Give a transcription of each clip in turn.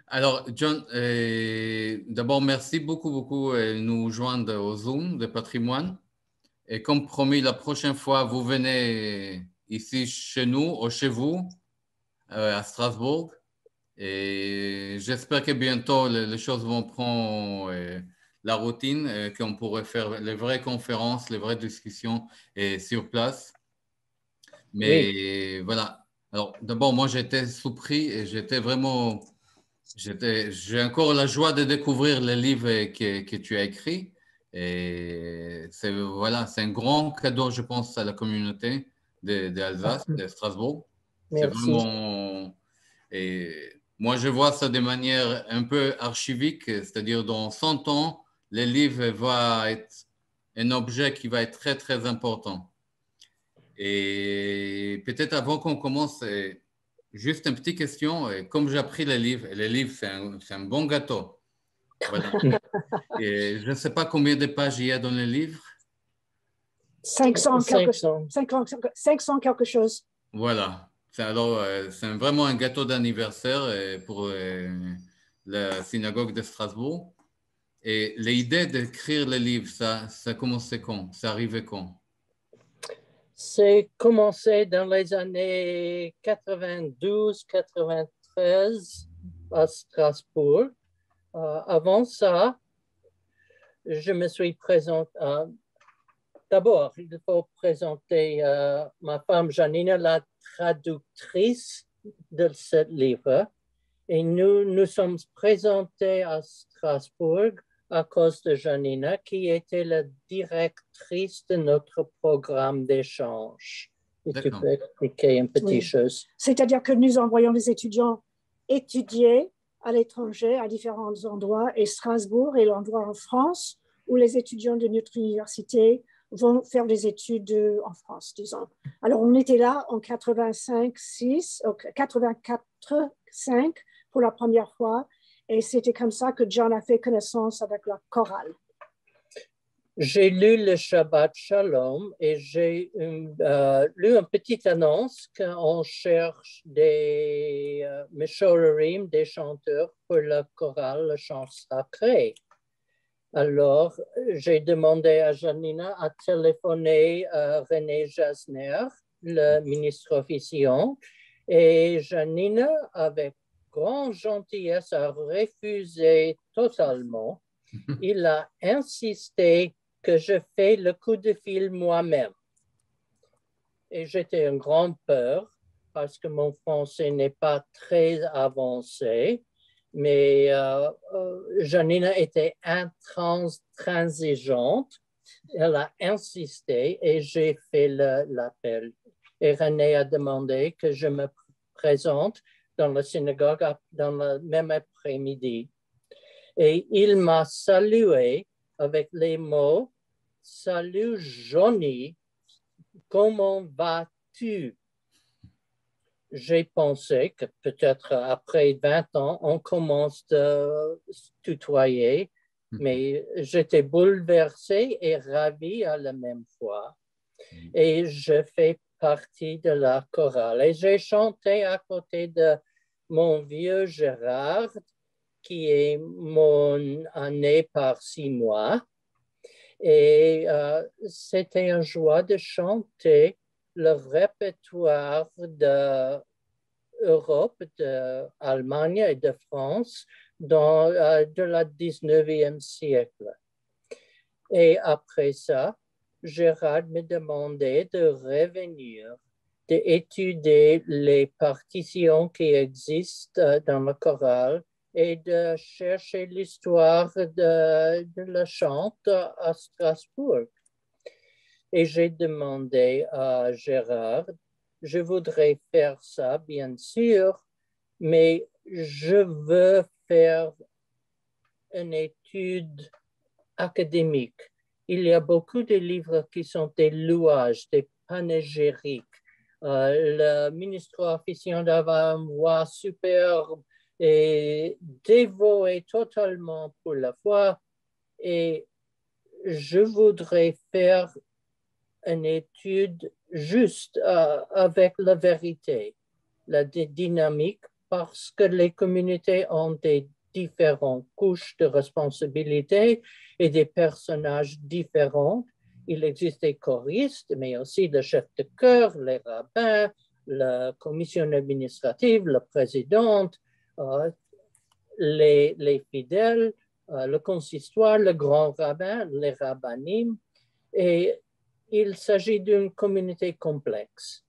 Alors, John, d'abord, merci beaucoup de nous joindre au Zoom de patrimoine. Et comme promis, la prochaine fois, vous venez ici chez nous ou chez vous, à Strasbourg. Et j'espère que bientôt, les choses vont prendre la routine, qu'on pourrait faire les vraies conférences, les vraies discussions sur place. Oui, Mais voilà. Alors, d'abord, moi, j'étais sous prix et j'ai encore la joie de découvrir les livres que tu as écrits. Et voilà, c'est un grand cadeau, je pense, à la communauté d'Alsace, de Strasbourg. C'est merci. vraiment. Et moi, je vois ça de manière un peu archivique, c'est-à-dire dans 100 ans, les livres vont être un objet qui va être très, très important. Et peut-être avant qu'on commence, juste une petite question. Comme j'ai appris les livres, c'est un bon gâteau. Voilà. Et je ne sais pas combien de pages il y a dans les livres. 500 quelque chose. Voilà. Alors, c'est vraiment un gâteau d'anniversaire pour la synagogue de Strasbourg. Et l'idée d'écrire les livres, ça a commencé quand? Ça arrivait quand? C'est commencé dans les années 92-93 à Strasbourg. Avant ça, je me suis présente. D'abord, il faut présenter ma femme Janina, la traductrice de ce livre. Et nous sommes présentés à Strasbourg à cause de Janina, qui était la directrice de notre programme d'échange. Et tu peux expliquer une petite chose? C'est-à-dire que nous envoyons les étudiants étudier à l'étranger, à différents endroits, et Strasbourg est l'endroit en France où les étudiants de notre université vont faire des études en France, disons. Alors, on était là en 84-5 pour la première fois, et c'était comme ça que John a fait connaissance avec la chorale. J'ai lu le Shabbat Shalom et j'ai lu une petite annonce qu'on cherche des Meshorerim, des chanteurs pour le chorale, le chant sacré. Alors, j'ai demandé à Janina à téléphoner à René Jasner, le ministre officiant, et Janina, avec grande gentillesse, a refusé totalement. Il a insisté que je fais le coup de fil moi-même. Et j'étais en grande peur parce que mon français n'est pas très avancé, mais Janina était intransigeante. Elle a insisté et j'ai fait l'appel. Et René a demandé que je me présente dans la synagogue dans le même après-midi. Et il m'a salué avec les mots « Salut Johnny, comment vas-tu » J'ai pensé que peut-être après 20 ans, on commence de se tutoyer, mais j'étais bouleversé et ravi à la même fois. Et je fais partie de la chorale. Et j'ai chanté à côté de mon vieux Gérard, qui est mon année par 6 mois. Et c'était une joie de chanter le répertoire d'Europe, d'Allemagne et de France de la 19e siècle. Et après ça, Gérard me demandait de revenir, d'étudier les partitions qui existent dans le choral et de chercher l'histoire de la chante à Strasbourg. Et j'ai demandé à Gérard, je voudrais faire ça, bien sûr, mais je veux faire une étude académique. Il y a beaucoup de livres qui sont des louages, des panégyriques. Le ministre officiant avait une voix superbe et dévoué totalement pour la foi. Et je voudrais faire une étude juste avec la vérité, la dynamique, parce que les communautés ont des différentes couches de responsabilité et des personnages différents. Il existe des choristes, mais aussi le chef de chœur, les rabbins, la commission administrative, la présidente, les fidèles, le consistoire, le grand rabbin, les rabbinim. Et il s'agit d'une communauté complexe.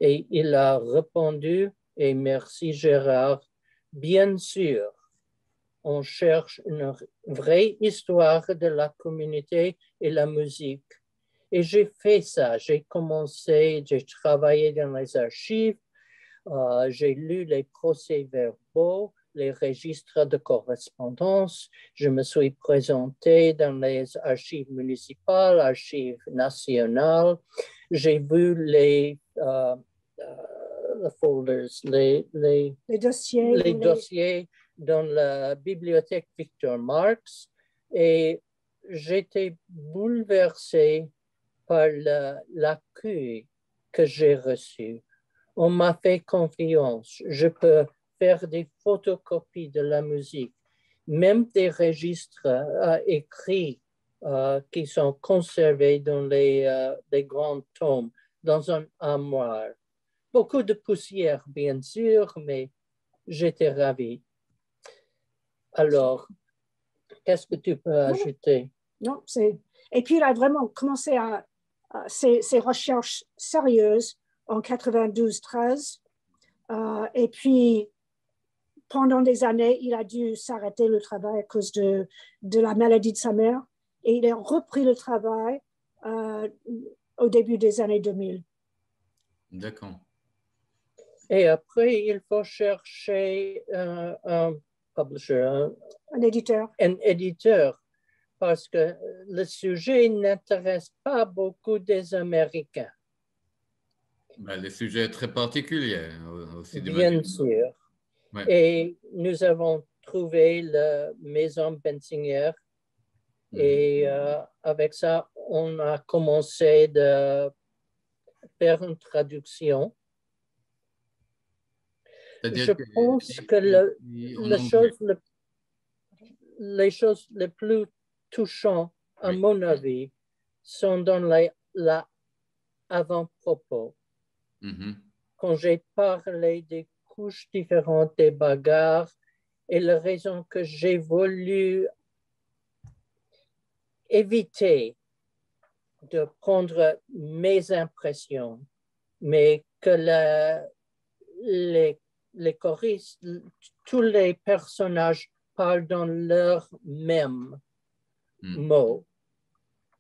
Et il a répondu, et merci Gérard, bien sûr, on cherche une vraie histoire de la communauté et la musique. Et j'ai fait ça, j'ai commencé, j'ai travaillé dans les archives, j'ai lu les procès-verbaux, les registres de correspondance, je me suis présenté dans les archives municipales, archives nationales, j'ai vu les folders, les dossiers dans la bibliothèque Victor Marx et j'étais bouleversé par l'accueil que j'ai reçu. On m'a fait confiance. Je peux faire des photocopies de la musique, même des registres écrits qui sont conservés dans les grands tomes, dans un armoire. Beaucoup de poussière, bien sûr, mais j'étais ravi. Alors, qu'est-ce que tu peux ajouter? Non, c'est... Et puis, il a vraiment commencé ses recherches sérieuses en 92-13. Et puis, pendant des années, il a dû s'arrêter le travail à cause de la maladie de sa mère. Et il a repris le travail au début des années 2000. D'accord. Et après, il faut chercher un publisher, un éditeur. Un éditeur, parce que le sujet n'intéresse pas beaucoup des Américains. Ben, le sujet est très particulier aussi. Bien sûr. Ouais. Et nous avons trouvé la maison Bensinger. Et avec ça, on a commencé de faire une traduction. Je pense que les choses les plus touchantes, à mon avis, sont dans l'avant-propos. Quand j'ai parlé des couches différentes des bagarres et la raison que j'ai voulu éviter de prendre mes impressions, mais que les choristes, tous les personnages parlent dans leur même mot,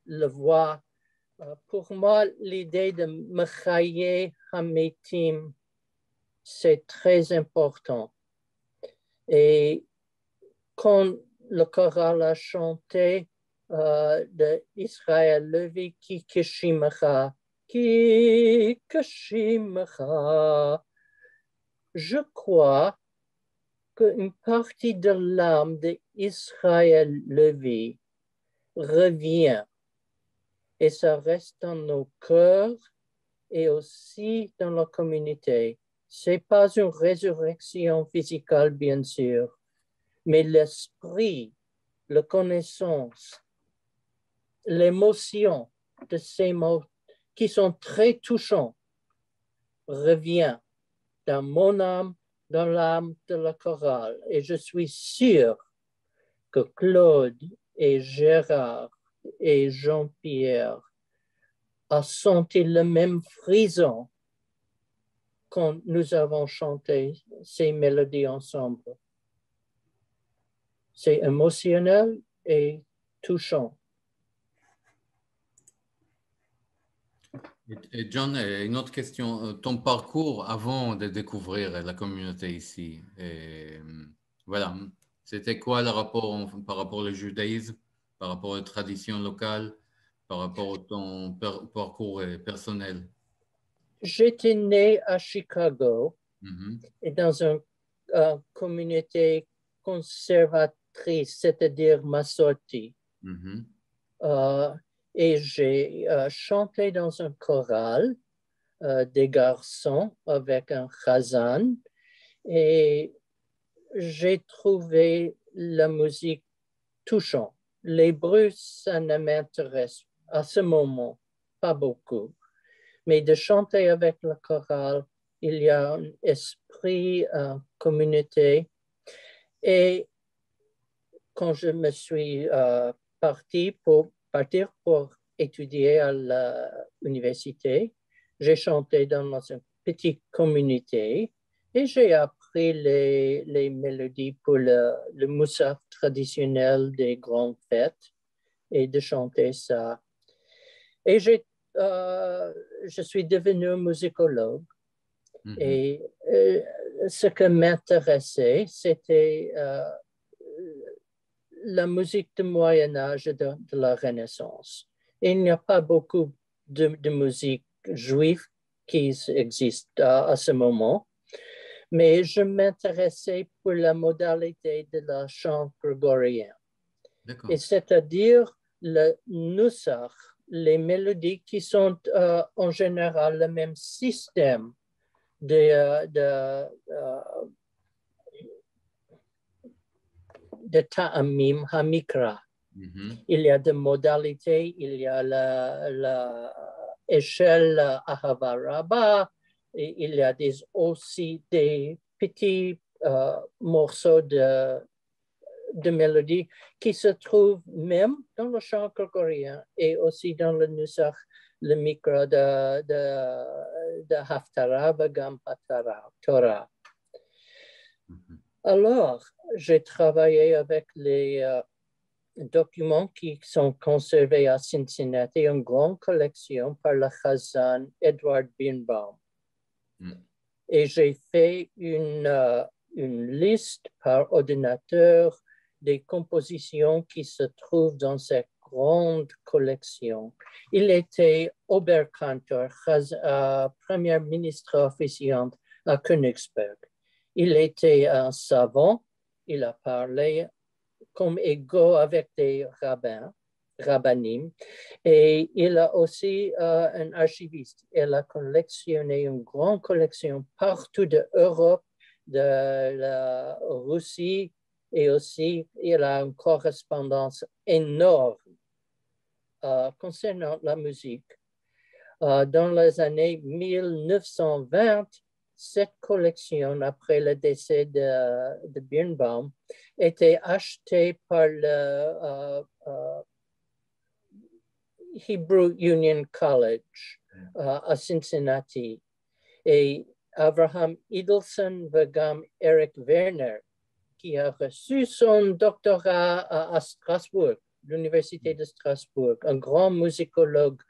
le voix. Pour moi, l'idée de Mechaye Hametim, c'est très important. Et quand le choral a chanté de Israël Levi, Ki Kishimecha, Ki Kishimecha, je crois qu'une partie de l'âme d'Israël Levi revient et ça reste dans nos cœurs et aussi dans la communauté. Ce n'est pas une résurrection physique, bien sûr, mais l'esprit, la connaissance, l'émotion de ces mots qui sont très touchants revient dans mon âme, dans l'âme de la chorale. Et je suis sûr que Claude et Gérard et Jean-Pierre ont senti le même frisson quand nous avons chanté ces mélodies ensemble. C'est émotionnel et touchant. Et John, une autre question. Ton parcours avant de découvrir la communauté ici, voilà, c'était quoi le rapport par rapport au judaïsme, par rapport aux traditions locales, par rapport à ton parcours personnel? J'étais né à Chicago et dans une communauté conservatrice, c'est-à-dire Masorti. Et j'ai chanté dans un choral des garçons avec un chazan. Et j'ai trouvé la musique touchante. L'hébreu, ça ne m'intéresse à ce moment pas beaucoup. Mais de chanter avec la chorale, il y a un esprit communauté. Et quand je me suis partir pour étudier à l'université, j'ai chanté dans une petite communauté et j'ai appris les mélodies pour le moussaf traditionnel des grandes fêtes et de chanter ça. Et je suis devenu musicologue. Et ce qui m'intéressait, c'était la musique du Moyen-Âge de la Renaissance. Il n'y a pas beaucoup de musique juive qui existe à ce moment, mais je m'intéressais pour la modalité de la chant grégorien. Et c'est-à-dire le nusach, les mélodies qui sont en général le même système de ta'amim hamikra. Il y a des modalités, il y a l'échelle Ahava Rabbah, et il y a aussi des petits morceaux de mélodie qui se trouvent même dans le chant grégorien et aussi dans le nusach, le mikra de Haftarah, Vagam Torah. Alors, j'ai travaillé avec les documents qui sont conservés à Cincinnati, une grande collection par le Chazan Edward Birnbaum. Et j'ai fait une liste par ordinateur des compositions qui se trouvent dans cette grande collection. Il était Oberkantor, premier ministre officiant à Königsberg. Il était un savant, il a parlé comme égaux avec des rabbinim, et il a aussi un archiviste. Il a collectionné une grande collection partout d'Europe, de la Russie, et aussi il a une correspondance énorme concernant la musique. Dans les années 1920, cette collection, après le décès de Birnbaum, était achetée par le Hebrew Union College à Cincinnati. Et Abraham Idelson Vagam Eric Werner, qui a reçu son doctorat à Strasbourg, l'Université de Strasbourg, un grand musicologue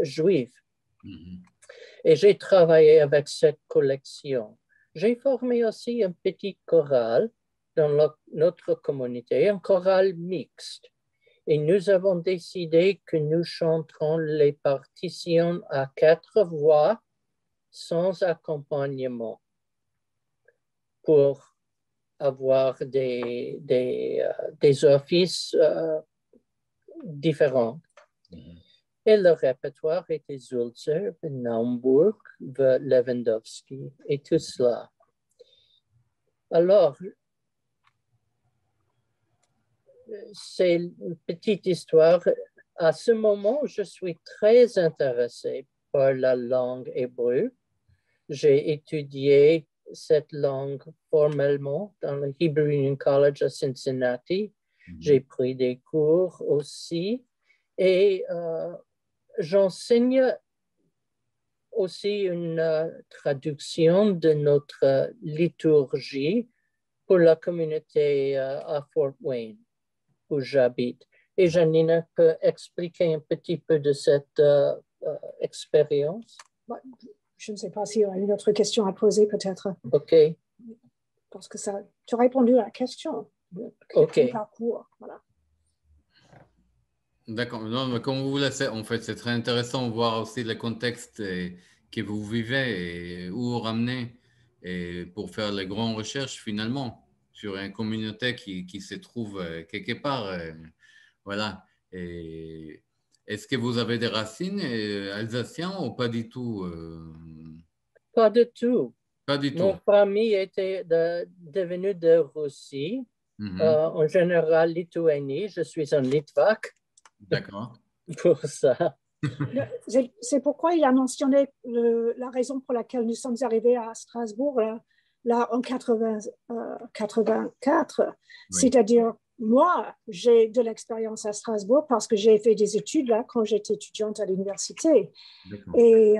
juif. Et j'ai travaillé avec cette collection. J'ai formé aussi un petit choral dans notre communauté, un choral mixte. Et nous avons décidé que nous chanterons les partitions à 4 voix sans accompagnement pour avoir des offices différents. Et le répertoire était Sulzer, Naumburg, Lewandowski et tout cela. Alors, c'est une petite histoire. À ce moment, je suis très intéressée par la langue hébreu. J'ai étudié cette langue formellement dans le Hebrew Union College à Cincinnati. J'ai pris des cours aussi et j'enseigne aussi une traduction de notre liturgie pour la communauté à Fort Wayne, où j'habite. Et Janina peut expliquer un petit peu de cette expérience. Je ne sais pas s'il y a une autre question à poser peut-être. OK. Parce que ça, tu as répondu à la question. OK. Parcours, voilà. D'accord. Non, mais comme vous voulez, en fait, c'est très intéressant de voir aussi le contexte que vous vivez et où vous ramenez et pour faire les grandes recherches finalement sur une communauté qui se trouve quelque part. Voilà. Et est-ce que vous avez des racines alsaciennes ou pas du tout Pas du tout. Pas du Mon tout. famille était devenue de Russie, en général Lituanie. Je suis un Litvak D'accord. pour ça. C'est pourquoi il a mentionné la raison pour laquelle nous sommes arrivés à Strasbourg là en 84. Oui. C'est-à-dire, moi, j'ai de l'expérience à Strasbourg parce que j'ai fait des études là quand j'étais étudiante à l'université. D'accord. Et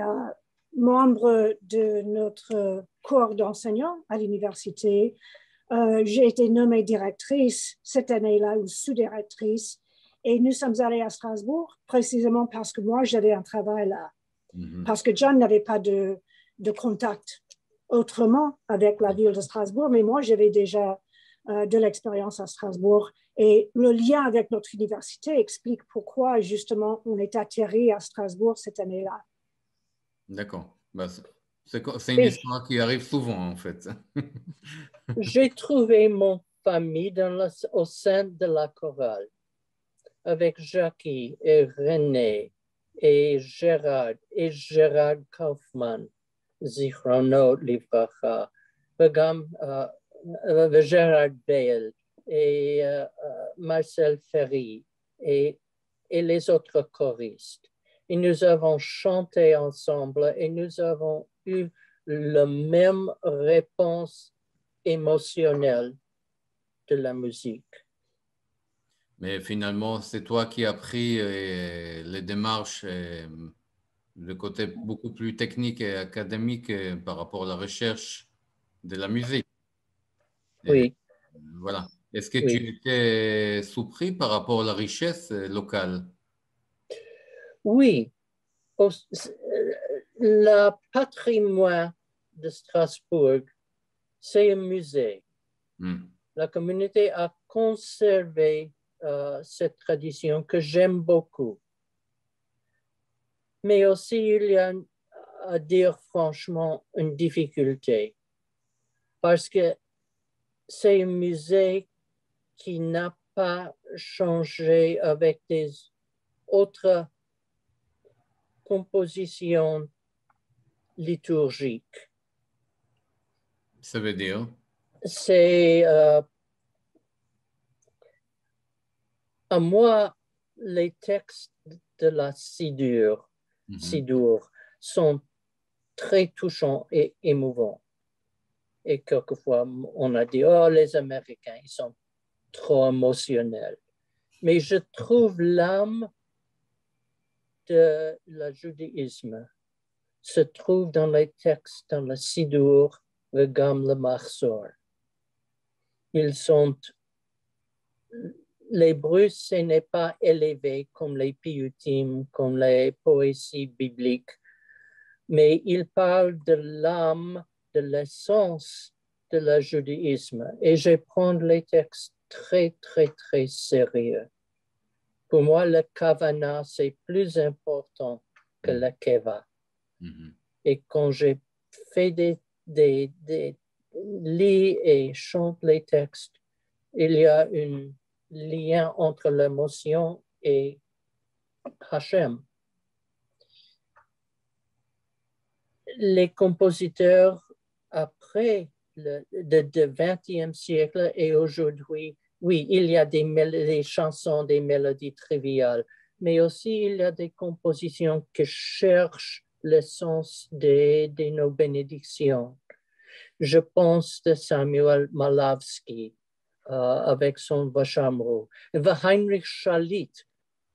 membre de notre corps d'enseignants à l'université, j'ai été nommée directrice cette année-là ou sous-directrice. Et nous sommes allés à Strasbourg précisément parce que moi, j'avais un travail là. Parce que John n'avait pas de contact autrement avec la ville de Strasbourg, mais moi, j'avais déjà de l'expérience à Strasbourg. Et le lien avec notre université explique pourquoi, justement, on est atterri à Strasbourg cette année-là. D'accord. Bah, c'est une Et histoire qui arrive souvent, en fait. j'ai trouvé mon famille au sein de la chorale, avec Jackie et René et Gérard Kaufmann, Zichrono Livracha, Gérard Bale et Marcel Ferry et les autres choristes. Et nous avons chanté ensemble et nous avons eu la même réponse émotionnelle de la musique. Mais finalement, c'est toi qui as pris les démarches, le côté beaucoup plus technique et académique par rapport à la recherche de la musique. Et Oui, voilà. Est-ce que tu oui. étais surpris par rapport à la richesse locale? Oui, le patrimoine de Strasbourg, c'est un musée. La communauté a conservé cette tradition que j'aime beaucoup. Mais aussi, il y a, à dire franchement, une difficulté. Parce que c'est un musée qui n'a pas changé avec des autres compositions liturgiques. Ça veut dire? C'est, à moi, les textes de la Sidur sont très touchants et émouvants. Et quelquefois, on a dit, oh, les Américains, ils sont trop émotionnels. Mais je trouve l'âme de le judaïsme se trouve dans les textes, dans le Sidur, le Gam, le Mahzor. Ils sont, l'hébreu, ce n'est pas élevé comme les piyutim, comme les poésies bibliques, mais ils parlent de l'âme, de l'essence de le judaïsme. Et je prends les textes très, très, très sérieux. Pour moi, le kavana, c'est plus important que le keva. Et quand j'ai fait lis et chante les textes, il y a un lien entre l'émotion et Hachem. Les compositeurs après le 20e siècle et aujourd'hui, oui, il y a des chansons, des mélodies triviales, mais aussi il y a des compositions qui cherchent le sens de nos bénédictions. Je pense de Samuel Malawski avec son Vachamru. Heinrich Schalit,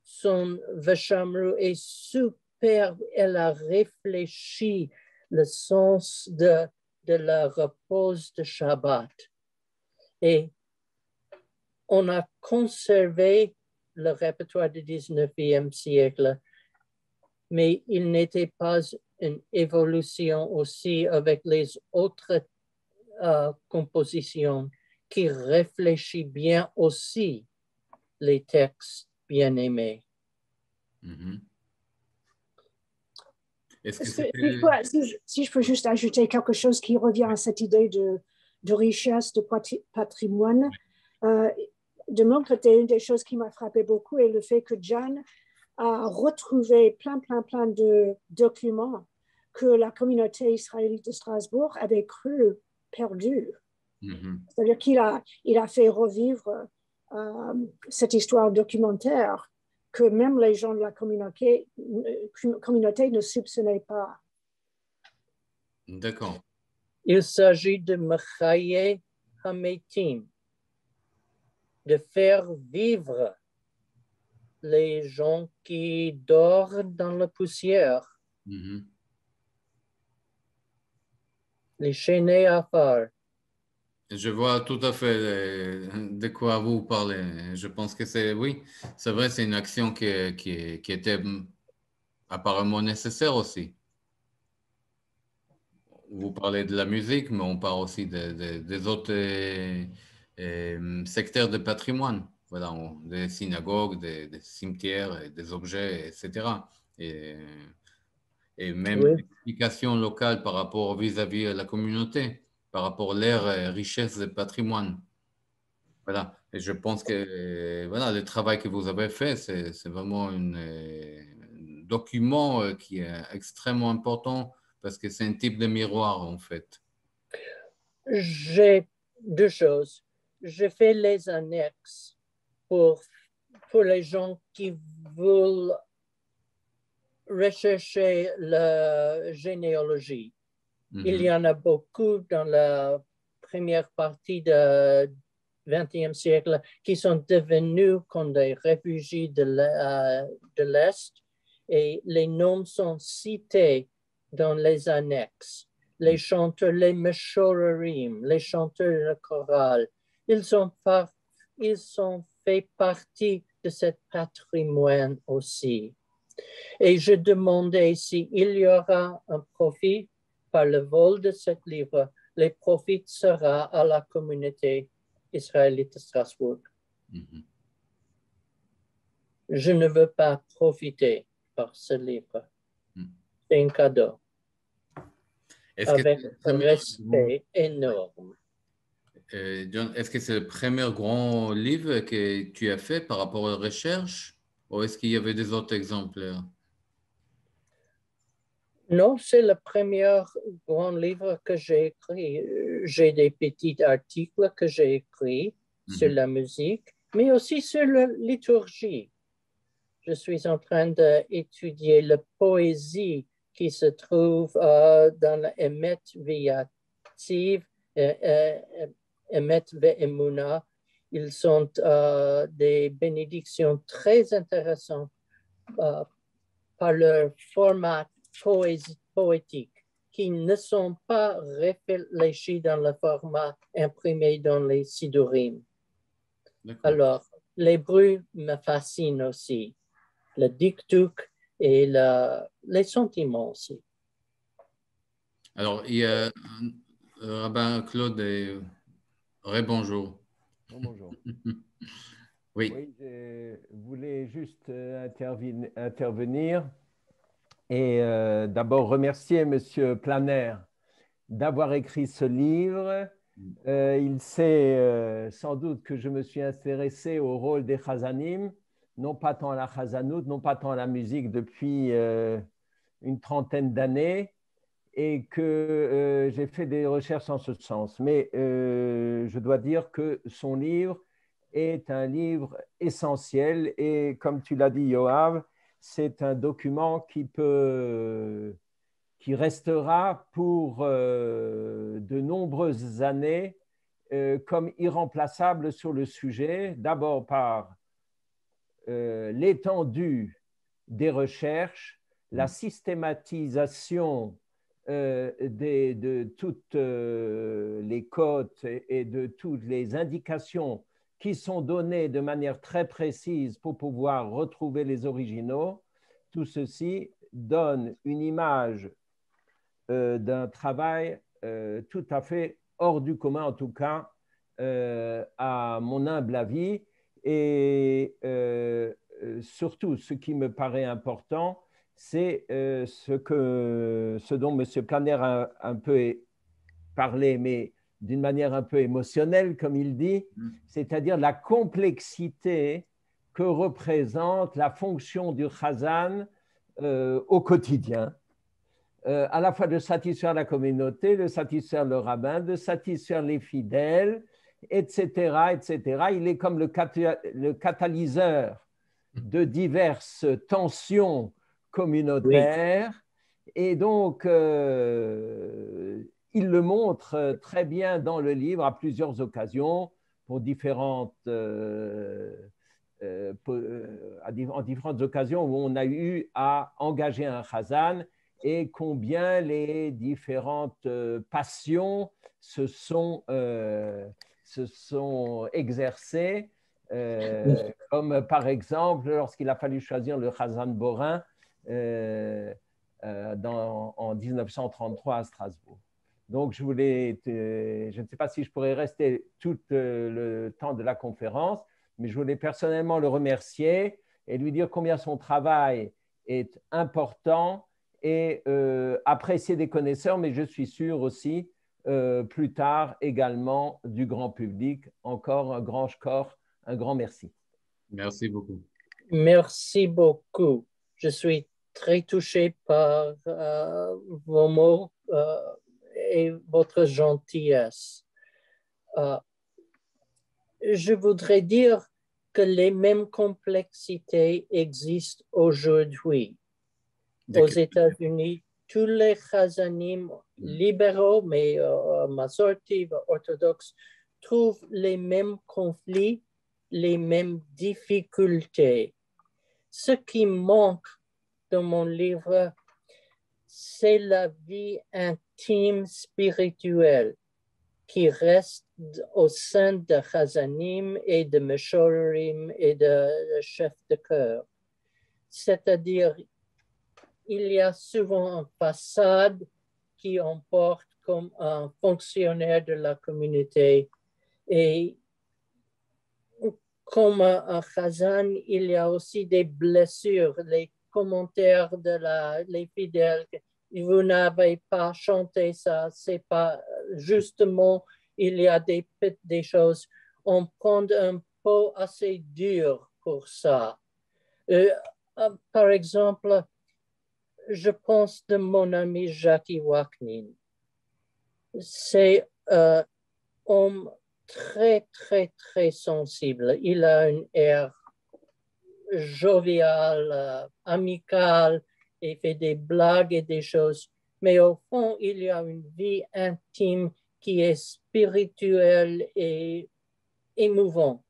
son Vachamru est superbe. Elle a réfléchi le sens de la repose de Shabbat. Et on a conservé le répertoire du 19e siècle, mais il n'était pas une évolution aussi avec les autres compositions qui réfléchit bien aussi les textes bien aimés. Si je peux juste ajouter quelque chose qui revient à cette idée de richesse, de patrimoine, de mon côté, une des choses qui m'a frappé beaucoup est le fait que John a retrouvé plein de documents que la communauté israélite de Strasbourg avait cru perdu. C'est-à-dire qu'il a fait revivre cette histoire documentaire que même les gens de la communauté ne soupçonnaient pas. D'accord. Il s'agit de Mechaye Hametim, de faire vivre les gens qui dorment dans la poussière, les chaînés à phare. Je vois tout à fait de quoi vous parlez. Je pense que oui, c'est vrai, c'est une action qui était apparemment nécessaire aussi. Vous parlez de la musique, mais on parle aussi des autres secteurs de patrimoine. Voilà, des synagogues, des cimetières, des objets, etc. Et même l'explication locale par rapport vis-à-vis de la communauté, par rapport à leur richesse de patrimoine. Voilà. Et je pense que voilà, le travail que vous avez fait, c'est vraiment un document qui est extrêmement important parce que c'est un type de miroir, en fait. J'ai deux choses. Je fais les annexes pour les gens qui veulent rechercher la généalogie. Il y en a beaucoup dans la première partie du XXe siècle qui sont devenus comme des réfugiés de l'Est et les noms sont cités dans les annexes. Les chanteurs, les meshorerim, les chanteurs de chorale, ils ont fait partie de ce patrimoine aussi. Et je demandais s'il y aura un profit par le vol de ce livre. Le profit sera à la communauté israélite de Strasbourg. Je ne veux pas profiter par ce livre. C'est un cadeau. Avec un respect énorme. John, est-ce que c'est le premier grand livre que tu as fait par rapport aux recherches ou est-ce qu'il y avait des autres exemplaires? Non, c'est le premier grand livre que j'ai écrit. J'ai des petits articles que j'ai écrits sur la musique, mais aussi sur la liturgie. Je suis en train d'étudier la poésie qui se trouve dans l'Emet Viativ, Emet Ve'emuna. Ils sont des bénédictions très intéressantes par leur format poétique, qui ne sont pas réfléchis dans le format imprimé dans les sidurim. Alors, l'hébreu me fascine aussi, le diktuk et les sentiments aussi. Alors, il y a Rabbin Claude et bonjour. Bonjour. Oui. Oui, je voulais juste intervenir et d'abord remercier M. Planer d'avoir écrit ce livre. Il sait sans doute que je me suis intéressé au rôle des chazanim, non pas tant à la chazanout, non pas tant à la musique depuis une trentaine d'années et que j'ai fait des recherches en ce sens. Mais je dois dire que son livre est un livre essentiel et comme tu l'as dit, Yoav, c'est un document qui restera pour de nombreuses années comme irremplaçable sur le sujet, d'abord par l'étendue des recherches, la systématisation de toutes les cotes et de toutes les indications qui sont données de manière très précise pour pouvoir retrouver les originaux. Tout ceci donne une image d'un travail tout à fait hors du commun, en tout cas, à mon humble avis. Et surtout, ce qui me paraît important, c'est ce dont M. Planer a un peu parlé, mais d'une manière un peu émotionnelle, comme il dit, c'est-à-dire la complexité que représente la fonction du chazan au quotidien. à la fois de satisfaire la communauté, de satisfaire le rabbin, de satisfaire les fidèles, etc., etc. Il est comme le catalyseur de diverses tensions communautaires. Oui. Et donc, il le montre très bien dans le livre à plusieurs occasions, pour différentes, en différentes occasions où on a eu à engager un chazan et combien les différentes passions se sont exercées, comme par exemple lorsqu'il a fallu choisir le chazan Borin en 1933 à Strasbourg. Donc, je ne sais pas si je pourrais rester tout le temps de la conférence, mais je voulais personnellement le remercier et lui dire combien son travail est important et apprécié des connaisseurs, mais je suis sûr aussi plus tard également du grand public. Encore un grand merci. Merci beaucoup. Merci beaucoup. Je suis très touché par vos mots et votre gentillesse. Je voudrais dire que les mêmes complexités existent aujourd'hui. Aux États-Unis, tous les chazanim libéraux, mais masorti, orthodoxes, trouvent les mêmes conflits, les mêmes difficultés. Ce qui manque dans mon livre, c'est la vie intime spirituelle qui reste au sein de chazanim et de meshorim et de chefs de chœur. C'est-à-dire, il y a souvent une façade qui emporte comme un fonctionnaire de la communauté. Et comme un chazan, il y a aussi des blessures, les commentaires les fidèles. Vous n'avez pas chanté ça, c'est pas justement, il y a des choses. On prend un pot assez dur pour ça. Par exemple, je pense de mon ami Jackie Waknin. C'est un homme très, très, très sensible. Il a une air jovial, amical, et fait des blagues et des choses. Mais au fond, il y a une vie intime qui est spirituelle et émouvante.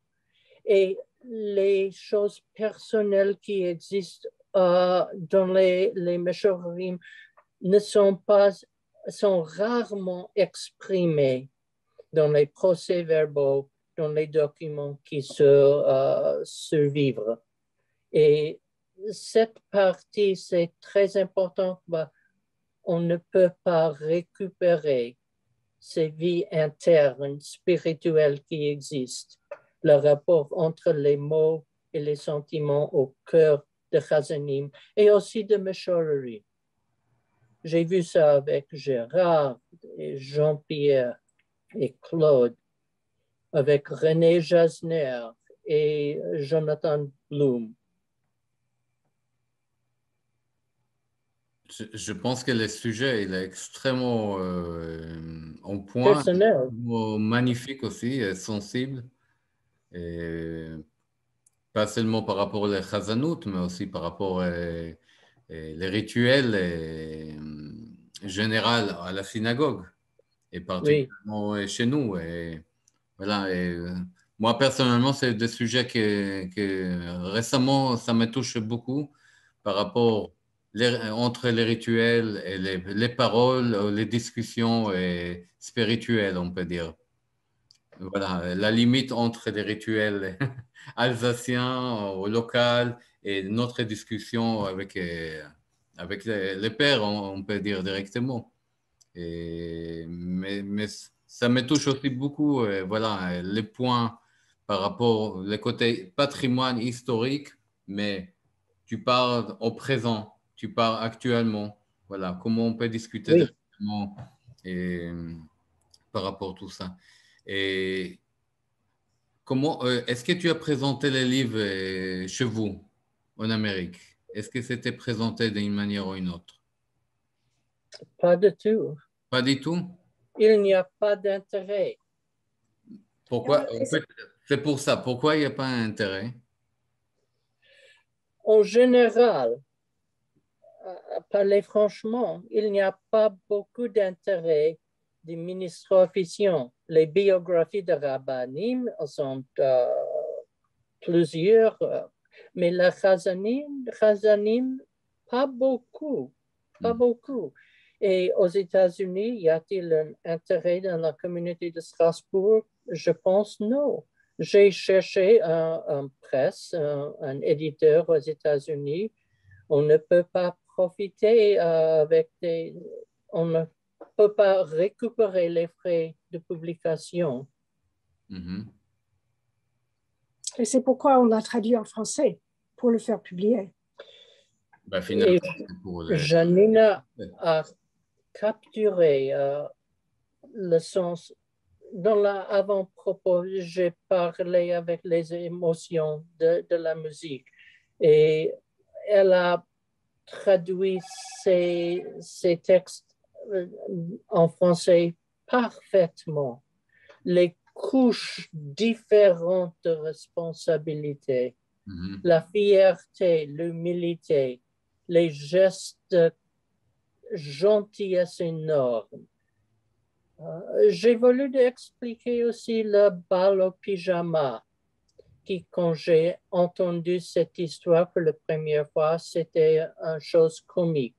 Et les choses personnelles qui existent dans les meshorim sont rarement exprimées dans les procès-verbaux, dans les documents qui se survivent. Et cette partie, c'est très important. On ne peut pas récupérer ces vies internes, spirituelles qui existent. Le rapport entre les mots et les sentiments au cœur de Chazanim et aussi de Meshorerim. J'ai vu ça avec Gérard et Jean-Pierre et Claude, avec René Jasner et Jonathan Bloom. Je pense que le sujet il est extrêmement en point, personnel, magnifique aussi, sensible. Et pas seulement par rapport aux chazanout, mais aussi par rapport aux les rituels général à la synagogue, et particulièrement oui. Chez nous. Et, voilà, et, moi, personnellement, c'est des sujets que récemment, ça me touche beaucoup par rapport entre les rituels et les paroles, les discussions spirituelles, on peut dire. Voilà, la limite entre les rituels alsaciens au local et notre discussion avec les pères, on peut dire directement. Mais ça me touche aussi beaucoup, voilà, les points par rapport au côté patrimoine historique, mais tu parles au présent, tu parles actuellement. Voilà, comment on peut discuter directement par rapport à tout ça. Et comment, est-ce que tu as présenté les livres chez vous, en Amérique? Est-ce que c'était présenté d'une manière ou une autre? Pas du tout. Pas du tout? Il n'y a pas d'intérêt. Pourquoi? C'est pour ça. Pourquoi il n'y a pas d'intérêt? En général, parler franchement, il n'y a pas beaucoup d'intérêt des ministres officiels. Les biographies de Rabbanim sont plusieurs, mais la Chazanim, pas beaucoup, pas beaucoup. Et aux États-Unis, y a-t-il un intérêt dans la communauté de Strasbourg? Je pense non. J'ai cherché un presse, un éditeur aux États-Unis. On ne peut pas profiter avec des... On ne peut pas récupérer les frais de publication. Mhm. Et c'est pourquoi on l'a traduit en français, pour le faire publier. Ben, finalement, Et c'est pour les... Janina a capturé le sens. Dans l'avant-propos, j'ai parlé avec les émotions de la musique et elle a traduit ces textes en français parfaitement. Les couches différentes de responsabilité, la fierté, l'humilité, les gestes de gentillesse énorme. J'ai voulu expliquer aussi le bal au pyjama, qui, quand j'ai entendu cette histoire pour la première fois, c'était une chose comique.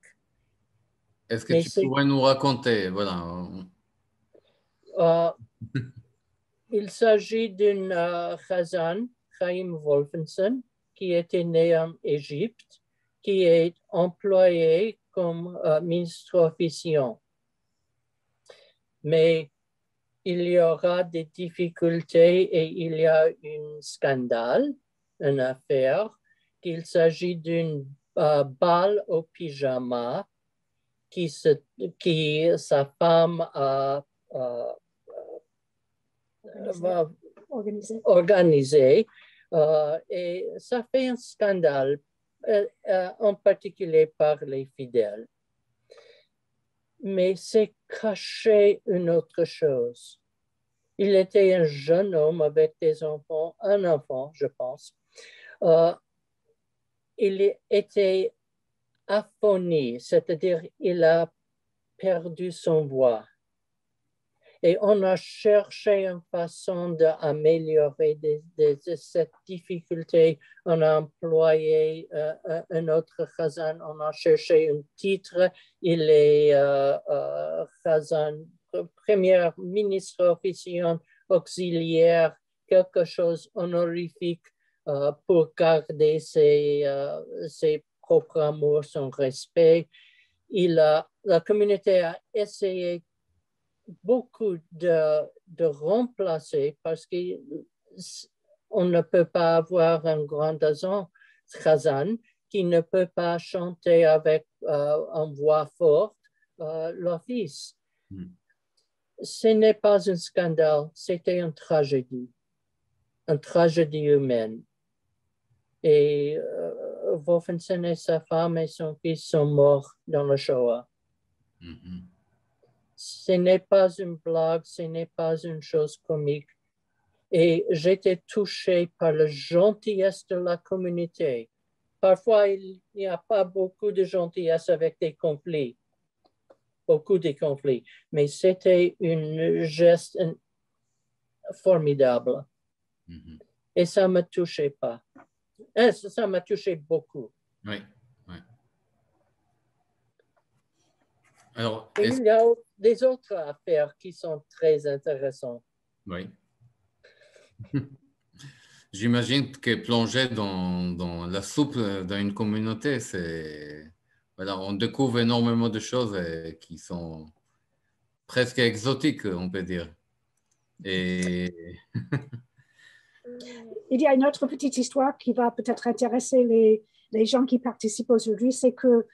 Est-ce que tu pourrais nous raconter? Voilà. Il s'agit d'une Chazan, Chaim Wolfenson, qui était né en Égypte, qui est employé comme ministre officiel. Mais il y aura des difficultés et il y a un scandale, une affaire, qu'il s'agit d'une balle au pyjama qui sa femme a organisé et ça fait un scandale, en particulier par les fidèles. Mais c'est caché une autre chose. Il était un jeune homme avec des enfants, un enfant, je pense. Il était aphonie, c'est-à-dire il a perdu son voix. Et on a cherché une façon d'améliorer cette difficulté. On a employé un autre Chazan, on a cherché un titre. Il est Chazan, premier ministre officiel auxiliaire, quelque chose honorifique pour garder ses propres amours, son respect. La communauté a essayé beaucoup de remplacer parce qu'on ne peut pas avoir un grand agent, Chazan, qui ne peut pas chanter avec une voix forte l'office. Ce n'est pas un scandale, c'était une tragédie humaine. Et Wolfenson et sa femme et son fils sont morts dans le Shoah. Ce n'est pas une blague, ce n'est pas une chose comique. Et j'étais touché par la gentillesse de la communauté. Parfois, il n'y a pas beaucoup de gentillesse avec des conflits, beaucoup de conflits, mais c'était un geste formidable. Et ça ne me touchait pas. Ça m'a touché beaucoup. Oui, oui. Alors, et il y a des autres affaires qui sont très intéressantes. Oui. J'imagine que plonger dans la soupe d'une communauté, c'est... Voilà, on découvre énormément de choses qui sont presque exotiques, on peut dire. Et... Il y a une autre petite histoire qui va peut-être intéresser les gens qui participent aujourd'hui, c'est que,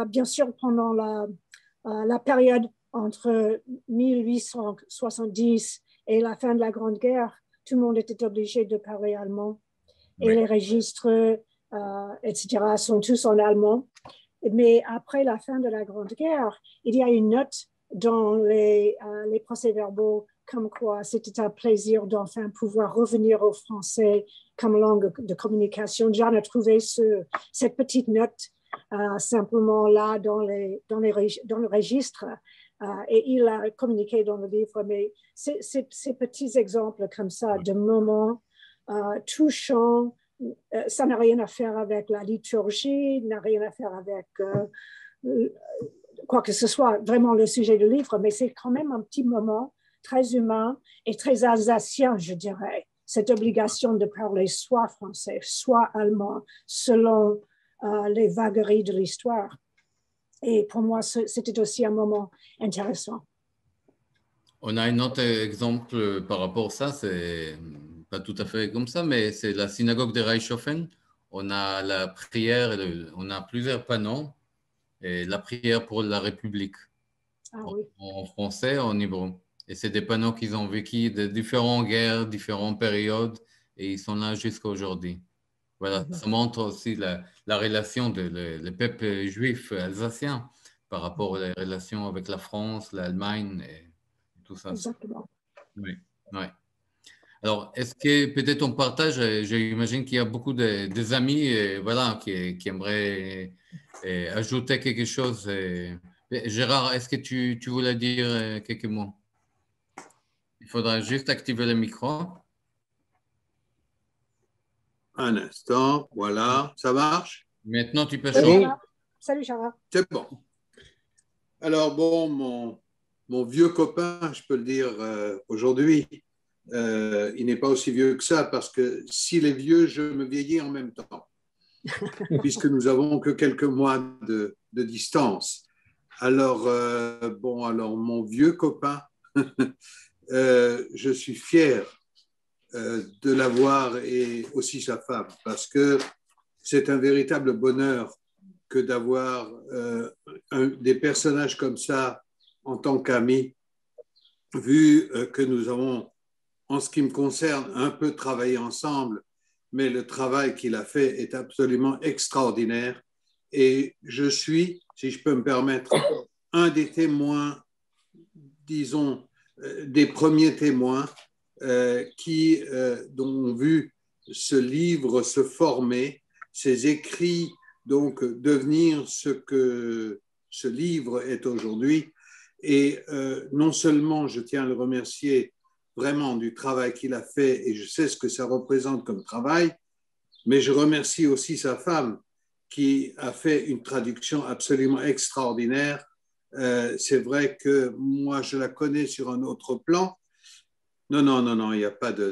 bien sûr, pendant la période entre 1870 et la fin de la Grande Guerre, tout le monde était obligé de parler allemand. Et les registres, etc., sont tous en allemand. Mais après la fin de la Grande Guerre, il y a une note dans les procès-verbaux comme quoi c'était un plaisir d'enfin pouvoir revenir au français comme langue de communication. John a trouvé cette petite note simplement là dans le registre et il a communiqué dans le livre. Mais ces petits exemples comme ça de moments touchants, ça n'a rien à faire avec la liturgie, n'a rien à faire avec quoi que ce soit, vraiment le sujet du livre, mais c'est quand même un petit moment très humain et très alsacien, je dirais. Cette obligation de parler soit français, soit allemand, selon les vagaries de l'histoire. Et pour moi, c'était aussi un moment intéressant. On a un autre exemple par rapport à ça, c'est pas tout à fait comme ça, mais c'est la synagogue de Reichshofen. On a la prière, on a plusieurs panneaux, et la prière pour la République, Oui. en français, en hébreu. Et c'est des panneaux qu'ils ont vécu de différentes guerres, différentes périodes, et ils sont là jusqu'à aujourd'hui. Voilà, ça montre aussi la relation le peuple juif alsacien par rapport aux relations avec la France, l'Allemagne et tout ça. Exactement. Oui, ouais. Alors, est-ce que peut-être on partage, j'imagine qu'il y a beaucoup des amis voilà, qui aimeraient ajouter quelque chose. Gérard, est-ce que tu voulais dire quelques mots? Il faudra juste activer le micro. Un instant, voilà, ça marche? Maintenant, tu peux Salut, changer. Gérard. Salut, Gérard. C'est bon. Alors bon, mon vieux copain, je peux le dire aujourd'hui, il n'est pas aussi vieux que ça parce que s'il est vieux, je me vieillis en même temps, puisque nous avons que quelques mois de distance. Alors, alors mon vieux copain, je suis fier de l'avoir et aussi sa femme, parce que c'est un véritable bonheur que d'avoir des personnages comme ça en tant qu'amis, vu que nous avons, en ce qui me concerne, un peu travaillé ensemble, mais le travail qu'il a fait est absolument extraordinaire. Et je suis, si je peux me permettre, un des témoins, disons, des premiers témoins qui ont vu ce livre se former, ces écrits donc devenir ce que ce livre est aujourd'hui. Et non seulement je tiens à le remercier vraiment du travail qu'il a fait, et je sais ce que ça représente comme travail, mais je remercie aussi sa femme qui a fait une traduction absolument extraordinaire. C'est vrai que moi, je la connais sur un autre plan. Non, il n'y a pas de,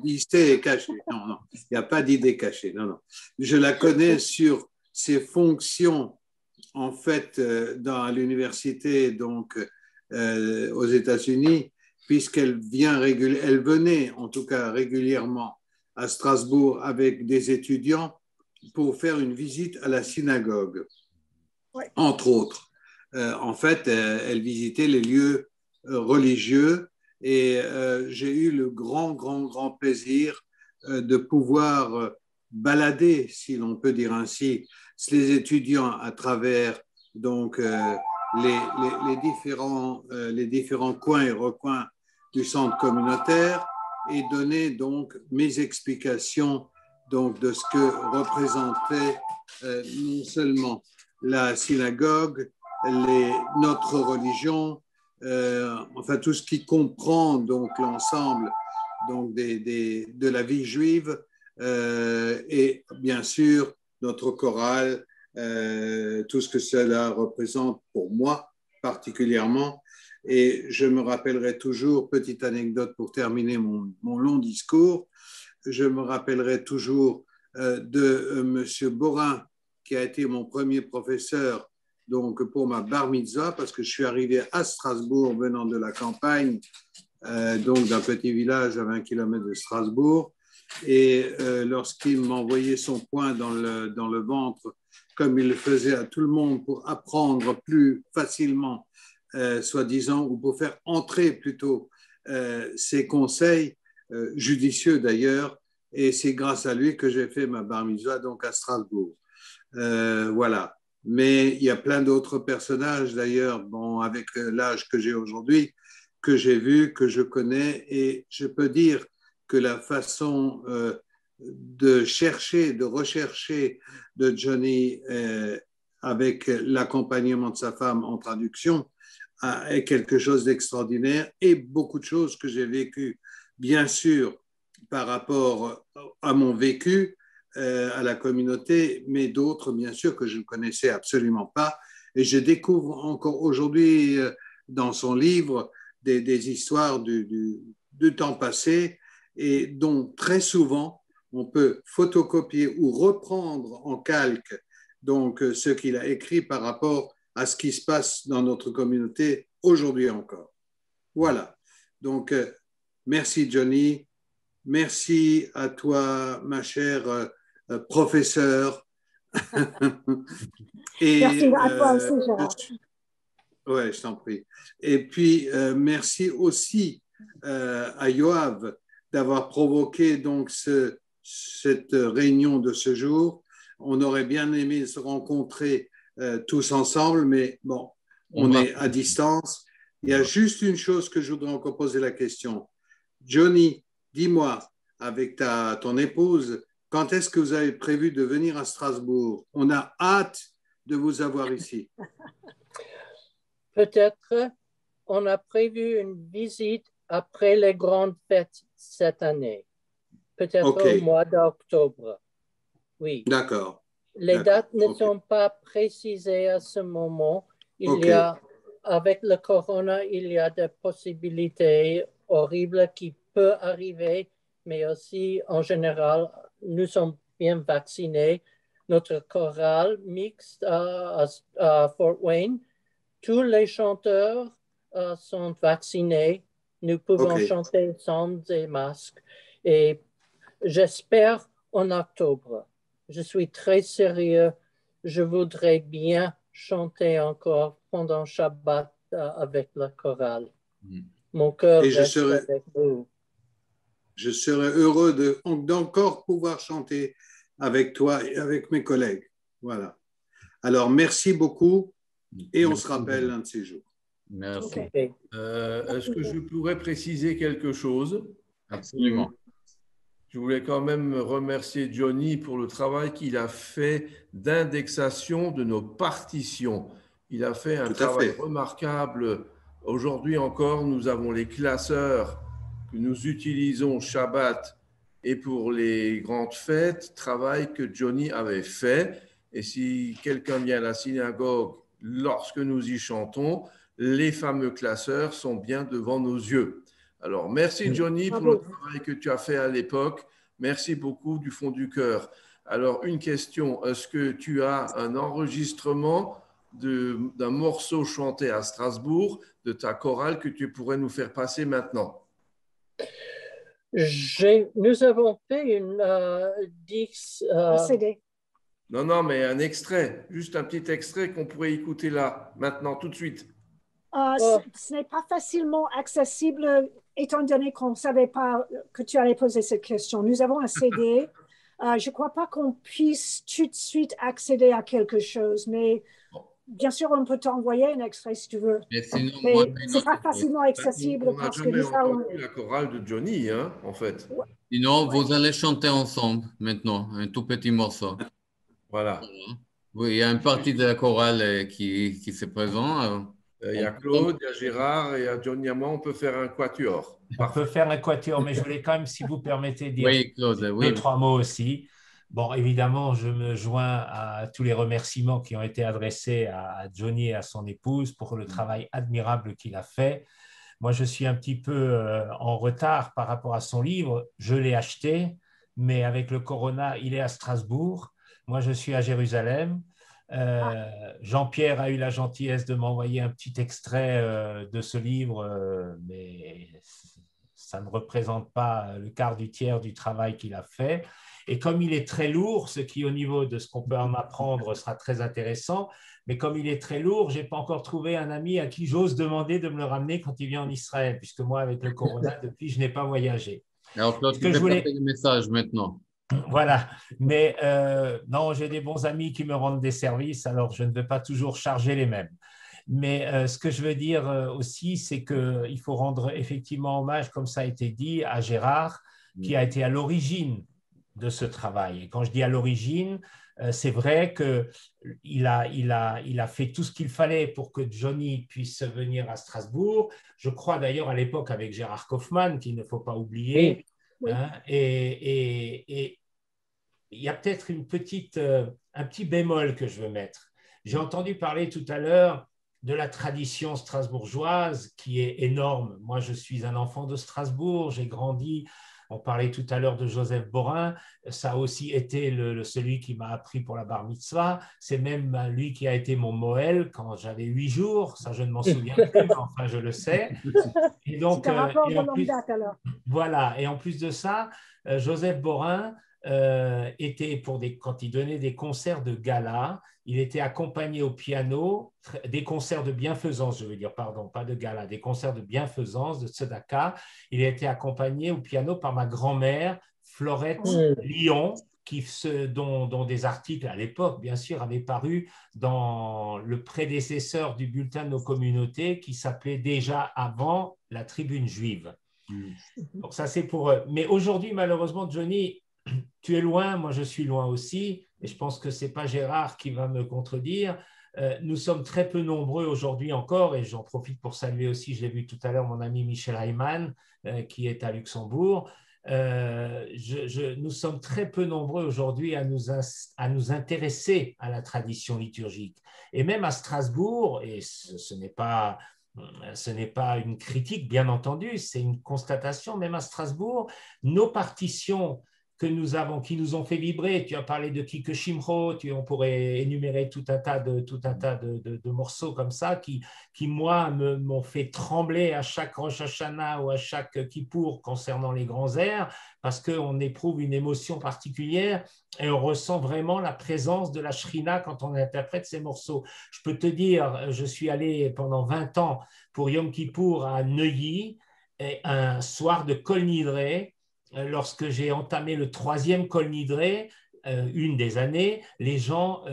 d'idée cachée. Non, il n'y a pas d'idée cachée. Non. Je la connais sur ses fonctions, en fait, dans l'université, donc, aux États-Unis, puisqu'elle elle venait, en tout cas, régulièrement à Strasbourg avec des étudiants pour faire une visite à la synagogue, entre autres. En fait, elle visitait les lieux religieux et j'ai eu le grand plaisir de pouvoir balader, si l'on peut dire ainsi, les étudiants à travers donc les différents coins et recoins du centre communautaire et donner donc mes explications donc de ce que représentait non seulement la synagogue, notre religion, enfin tout ce qui comprend donc l'ensemble donc de la vie juive et bien sûr notre chorale, tout ce que cela représente pour moi particulièrement. Et je me rappellerai toujours, petite anecdote pour terminer mon long discours, je me rappellerai toujours de Monsieur Borin, qui a été mon premier professeur donc pour ma bar mitzvah, parce que je suis arrivé à Strasbourg venant de la campagne, donc d'un petit village à 20 km de Strasbourg. Et lorsqu'il m'envoyait son poing dans le ventre, comme il le faisait à tout le monde pour apprendre plus facilement, soi-disant, ou pour faire entrer plutôt ses conseils, judicieux d'ailleurs, et c'est grâce à lui que j'ai fait ma bar mitzvah donc à Strasbourg. Voilà. Mais il y a plein d'autres personnages, d'ailleurs, bon, avec l'âge que j'ai aujourd'hui, que j'ai vu, que je connais, et je peux dire que la façon de chercher, de rechercher de Johnny avec l'accompagnement de sa femme en traduction est quelque chose d'extraordinaire, et beaucoup de choses que j'ai vécues, bien sûr, par rapport à mon vécu, à la communauté, mais d'autres, bien sûr, que je ne connaissais absolument pas. Et je découvre encore aujourd'hui, dans son livre, des histoires du temps passé, et dont très souvent, on peut photocopier ou reprendre en calque donc, ce qu'il a écrit par rapport à ce qui se passe dans notre communauté aujourd'hui encore. Voilà. Donc, merci Johnny. Merci à toi, ma chère professeure. Et, merci à toi aussi, Gérard. Oui, je t'en prie. Et puis, merci aussi à Yoav d'avoir provoqué donc cette réunion de ce jour. On aurait bien aimé se rencontrer tous ensemble, mais bon, on est à distance. Il y a juste une chose que je voudrais encore poser la question. Johnny, dis-moi, avec ton épouse, quand est-ce que vous avez prévu de venir à Strasbourg? On a hâte de vous avoir ici. Peut-être on a prévu une visite après les grandes fêtes cette année. Peut-être au mois d'octobre. Oui. D'accord. Les dates ne sont pas précisées à ce moment. Il y a, avec le corona, il y a des possibilités horribles qui peuvent arriver, mais aussi, en général, nous sommes bien vaccinés. Notre chorale mixte à Fort Wayne, tous les chanteurs sont vaccinés. Nous pouvons chanter sans des masques. Et j'espère en octobre. Je suis très sérieux. Je voudrais bien chanter encore pendant Shabbat avec la chorale. Mon cœur reste avec vous. Je serais heureux d'encore pouvoir chanter avec toi et avec mes collègues. Voilà. Alors, merci beaucoup et on se rappelle un de ces jours. Merci. Est-ce que je pourrais préciser quelque chose? Absolument. Je voulais quand même remercier Johnny pour le travail qu'il a fait d'indexation de nos partitions. Il a fait un travail remarquable. Aujourd'hui encore, nous avons les classeurs que nous utilisons Shabbat et pour les grandes fêtes, travail que Johnny avait fait. Et si quelqu'un vient à la synagogue, lorsque nous y chantons, les fameux classeurs sont bien devant nos yeux. Alors, merci Johnny pour le travail que tu as fait à l'époque. Merci beaucoup du fond du cœur. Alors, une question, est-ce que tu as un enregistrement d'un morceau chanté à Strasbourg de ta chorale que tu pourrais nous faire passer maintenant? Nous avons fait une CD. Non, mais un extrait, juste un petit extrait qu'on pourrait écouter là, maintenant, tout de suite. Ce n'est pas facilement accessible, étant donné qu'on ne savait pas que tu allais poser cette question. Nous avons un CD. Je ne crois pas qu'on puisse tout de suite accéder à quelque chose, mais bien sûr, on peut t'envoyer un extrait si tu veux. Mais ce n'est pas facilement accessible. On n'a jamais entendu la chorale de Johnny, hein, en fait. Sinon, vous allez chanter ensemble maintenant, un tout petit morceau. Voilà. Oui, il y a une partie de la chorale qui se présente. Il y a Claude, il y a Gérard et il y a Johnny et moi. On peut faire un quatuor. On peut faire un quatuor, mais je voulais quand même, si vous permettez, dire deux, trois mots aussi. Bon, évidemment, je me joins à tous les remerciements qui ont été adressés à Johnny et à son épouse pour le travail admirable qu'il a fait. Moi, je suis un petit peu en retard par rapport à son livre. Je l'ai acheté, mais avec le corona, il est à Strasbourg. Moi, je suis à Jérusalem. Jean-Pierre a eu la gentillesse de m'envoyer un petit extrait de ce livre, mais ça ne représente pas le quart du tiers du travail qu'il a fait. Et comme il est très lourd, ce qui au niveau de ce qu'on peut en apprendre sera très intéressant, mais comme il est très lourd, je n'ai pas encore trouvé un ami à qui j'ose demander de me le ramener quand il vient en Israël, puisque moi, avec le corona, depuis, je n'ai pas voyagé. Alors, Claude, tu peux passer le message maintenant. Voilà, mais non, j'ai des bons amis qui me rendent des services, alors je ne veux pas toujours charger les mêmes. Mais ce que je veux dire aussi, c'est qu'il faut rendre effectivement hommage, comme ça a été dit, à Gérard, qui a été à l'origine de ce travail. Et quand je dis à l'origine, c'est vrai qu'il a fait tout ce qu'il fallait pour que Johnny puisse venir à Strasbourg. Je crois d'ailleurs à l'époque avec Gérard Kaufmann, qu'il ne faut pas oublier. Oui. Hein, et il y a peut-être un petit bémol que je veux mettre. J'ai entendu parler tout à l'heure de la tradition strasbourgeoise qui est énorme. Moi, je suis un enfant de Strasbourg, j'ai grandi. On parlait tout à l'heure de Joseph Borin, ça a aussi été celui qui m'a appris pour la bar mitzvah. C'est même lui qui a été mon Moël quand j'avais 8 jours. Ça, je ne m'en souviens plus, mais enfin, je le sais. Et donc, c'est un rapport de longue date alors. Voilà, et en plus de ça, Joseph Borin quand il donnait des concerts de gala, il était accompagné au piano, des concerts de bienfaisance, je veux dire, pardon, pas de gala, des concerts de bienfaisance, de tzedaka. Il était accompagné au piano par ma grand-mère, Florette Lyon, dont des articles à l'époque, bien sûr, avaient paru dans le prédécesseur du bulletin de nos communautés qui s'appelait déjà avant la Tribune juive. Donc ça, c'est pour eux. Mais aujourd'hui, malheureusement, Johnny, tu es loin, moi je suis loin aussi, et je pense que ce n'est pas Gérard qui va me contredire. Nous sommes très peu nombreux aujourd'hui encore, et j'en profite pour saluer aussi, je l'ai vu tout à l'heure, mon ami Michel Heimann, qui est à Luxembourg. Nous sommes très peu nombreux aujourd'hui à nous intéresser à la tradition liturgique. Et même à Strasbourg, et ce n'est pas une critique, bien entendu, c'est une constatation, même à Strasbourg, nos partitions qui nous ont fait vibrer. Tu as parlé de Kike Shimro, on pourrait énumérer tout un tas de morceaux comme ça qui moi, m'ont fait trembler à chaque Rosh Hashanah ou à chaque Kippour concernant les grands airs, parce qu'on éprouve une émotion particulière et on ressent vraiment la présence de la Shrina quand on interprète ces morceaux. Je peux te dire, je suis allé pendant 20 ans pour Yom Kippour à Neuilly, et un soir de Kol Nidré, lorsque j'ai entamé le 3e Kol Nidré, une des années, les gens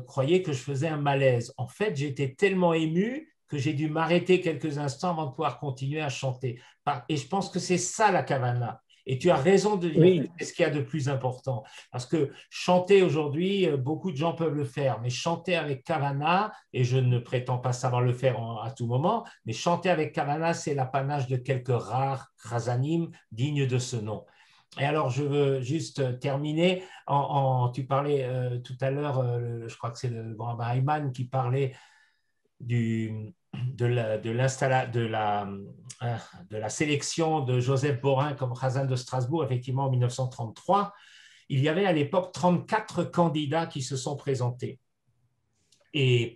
croyaient que je faisais un malaise. En fait, j'étais tellement ému que j'ai dû m'arrêter quelques instants avant de pouvoir continuer à chanter. Et je pense que c'est ça la kavana. Et tu as raison de dire que c'est ce qu'il y a de plus important. Parce que chanter aujourd'hui, beaucoup de gens peuvent le faire, mais chanter avec kavana, et je ne prétends pas savoir le faire à tout moment, mais chanter avec kavana, c'est l'apanage de quelques rares chazanim dignes de ce nom. Et alors, je veux juste terminer. Tu parlais tout à l'heure, je crois que c'est le grand Heimann qui parlait de la sélection de Joseph Borin comme Chazan de Strasbourg, effectivement en 1933. Il y avait à l'époque 34 candidats qui se sont présentés. Et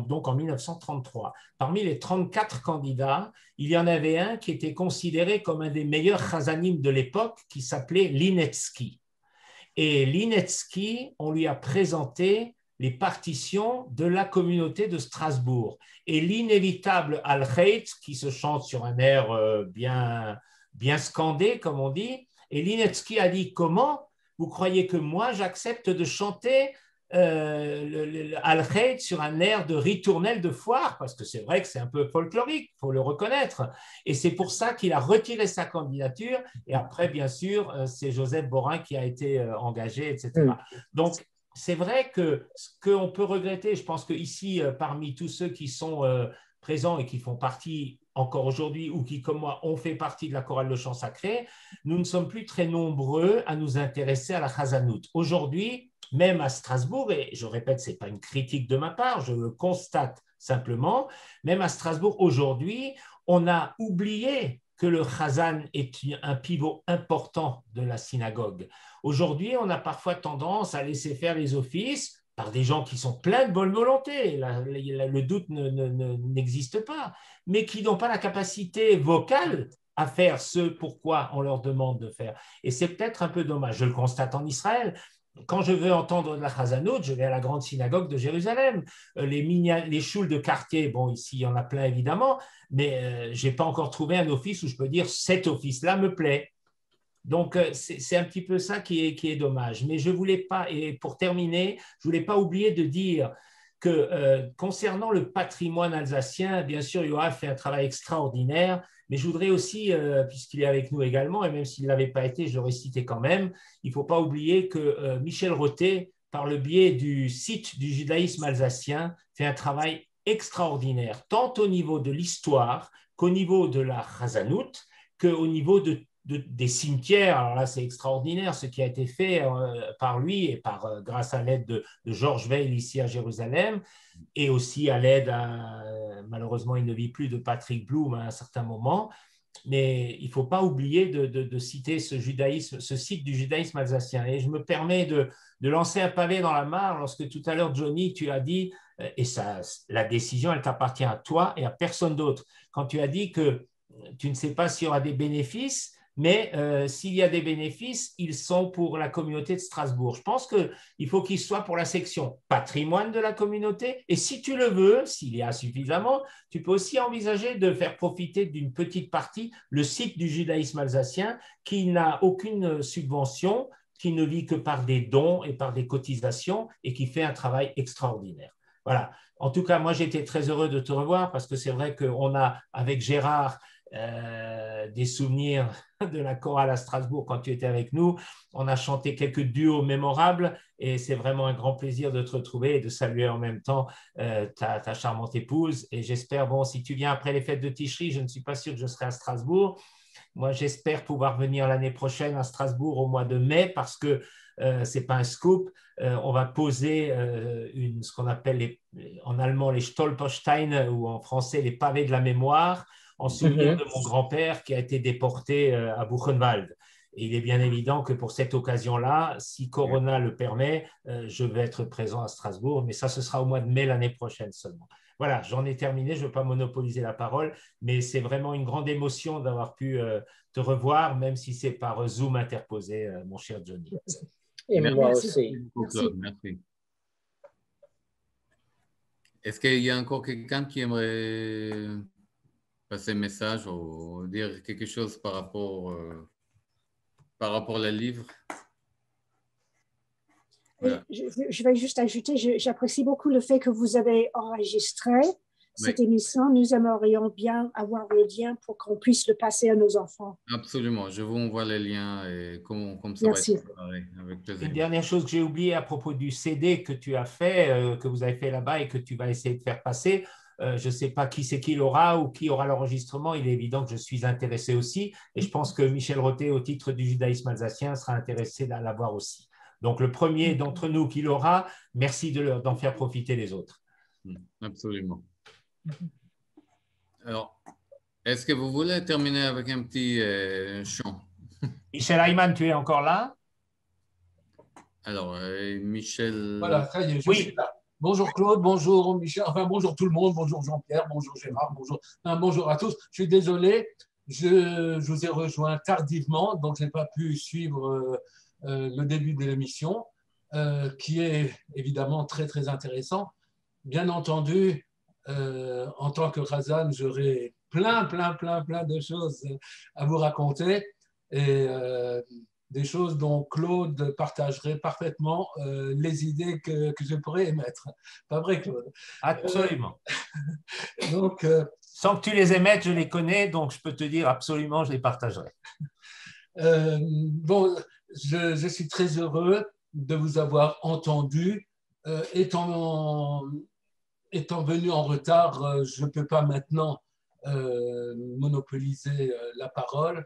donc en 1933, parmi les 34 candidats, il y en avait un qui était considéré comme un des meilleurs chazanim de l'époque, qui s'appelait Linetsky. Et Linetsky, on lui a présenté les partitions de la communauté de Strasbourg. Et l'inévitable Al-Khaït, qui se chante sur un air bien scandé, comme on dit, et Linetsky a dit « Comment vous croyez que moi, j'accepte de chanter Al-Khaït sur un air de ritournelle de foire ?» Parce que c'est vrai que c'est un peu folklorique, il faut le reconnaître. Et c'est pour ça qu'il a retiré sa candidature. Et après, bien sûr, c'est Joseph Borin qui a été engagé, etc. Donc, c'est vrai que ce qu'on peut regretter, je pense qu'ici, parmi tous ceux qui sont présents et qui font partie encore aujourd'hui ou qui, comme moi, ont fait partie de la chorale de chant sacré, nous ne sommes plus très nombreux à nous intéresser à la chazanout. Aujourd'hui, même à Strasbourg, et je répète, ce n'est pas une critique de ma part, je le constate simplement, même à Strasbourg, aujourd'hui, on a oublié que le chazan est un pivot important de la synagogue. Aujourd'hui, on a parfois tendance à laisser faire les offices par des gens qui sont pleins de bonne volonté, le doute n'existe pas, mais qui n'ont pas la capacité vocale à faire ce pourquoi on leur demande de faire. Et c'est peut-être un peu dommage. Je le constate en Israël. Quand je veux entendre de la chazanout, je vais à la grande synagogue de Jérusalem. Les choules de quartier, bon, ici, il y en a plein évidemment, mais je n'ai pas encore trouvé un office où je peux dire cet office-là me plaît. Donc, c'est un petit peu ça qui est dommage. Mais je voulais pas, et pour terminer, je voulais pas oublier de dire que concernant le patrimoine alsacien, bien sûr, Yoav fait un travail extraordinaire, mais je voudrais aussi, puisqu'il est avec nous également, et même s'il ne l'avait pas été, je l'aurais cité quand même, il ne faut pas oublier que Michel Roté, par le biais du site du judaïsme alsacien, fait un travail extraordinaire, tant au niveau de l'histoire qu'au niveau de la Chazanout, qu'au niveau des cimetières. Alors là, c'est extraordinaire ce qui a été fait par lui et grâce à l'aide de Georges Weil ici à Jérusalem, et aussi à l'aide, malheureusement, il ne vit plus, de Patrick Bloom à un certain moment. Mais il ne faut pas oublier de citer ce site du judaïsme alsacien. Et je me permets de lancer un pavé dans la mare lorsque tout à l'heure, Johnny, tu as dit, et ça, la décision, elle t'appartient à toi et à personne d'autre, quand tu as dit que tu ne sais pas s'il y aura des bénéfices, mais s'il y a des bénéfices, ils sont pour la communauté de Strasbourg. Je pense qu'il faut qu'ils soient pour la section patrimoine de la communauté. Et si tu le veux, s'il y a suffisamment, tu peux aussi envisager de faire profiter d'une petite partie le site du judaïsme alsacien qui n'a aucune subvention, qui ne vit que par des dons et par des cotisations et qui fait un travail extraordinaire. Voilà. En tout cas, moi, j'étais très heureux de te revoir parce que c'est vrai qu'on a, avec Gérard, des souvenirs de la chorale à Strasbourg quand tu étais avec nous. On a chanté quelques duos mémorables et c'est vraiment un grand plaisir de te retrouver et de saluer en même temps ta charmante épouse. Et j'espère, bon, si tu viens après les fêtes de Tishri, je ne suis pas sûr que je serai à Strasbourg. Moi, j'espère pouvoir venir l'année prochaine à Strasbourg au mois de mai parce que ce n'est pas un scoop. On va poser ce qu'on appelle en allemand les Stolpersteine ou en français les pavés de la mémoire, en souvenir de mon grand-père qui a été déporté à Buchenwald. Et il est bien évident que pour cette occasion-là, si Corona le permet, je vais être présent à Strasbourg, mais ça, ce sera au mois de mai l'année prochaine seulement. Voilà, j'en ai terminé, je ne veux pas monopoliser la parole, mais c'est vraiment une grande émotion d'avoir pu te revoir, même si c'est par Zoom interposé, mon cher Johnny. Et moi aussi. Claude, merci. Est-ce qu'il y a encore quelqu'un qui aimerait passer un message ou dire quelque chose par rapport au livre? Voilà. Je vais juste ajouter, j'apprécie beaucoup le fait que vous avez enregistré cette émission. Nous aimerions bien avoir le lien pour qu'on puisse le passer à nos enfants. Absolument, je vous envoie les liens et comme ça Merci. va être préparé avec plaisir. Une dernière chose que j'ai oubliée à propos du CD que tu as fait, que vous avez fait là-bas et que tu vas essayer de faire passer. Je ne sais pas qui c'est qui l'aura ou qui aura l'enregistrement. Il est évident que je suis intéressé aussi. Et je pense que Michel Roté, au titre du judaïsme alsacien, sera intéressé d'en l'avoir aussi. Donc, le premier d'entre nous qui l'aura, merci d'en faire profiter les autres. Absolument. Alors, est-ce que vous voulez terminer avec un petit chant? Michel Ayman, tu es encore là? Alors, Michel… Voilà, ça y est, je suis là. Bonjour Claude, bonjour Michel, enfin bonjour tout le monde, bonjour Jean-Pierre, bonjour Gérard, bonjour à tous. Je suis désolé, je vous ai rejoint tardivement, donc je n'ai pas pu suivre le début de l'émission, qui est évidemment très très intéressant. Bien entendu, en tant que Razan, j'aurai plein de choses à vous raconter et des choses dont Claude partagerait parfaitement les idées que je pourrais émettre. Pas vrai, Claude? Absolument. Donc, sans que tu les émettes, je les connais, donc je peux te dire absolument, je les partagerai. Bon, je suis très heureux de vous avoir entendu. Étant venu en retard, je ne peux pas maintenant monopoliser la parole.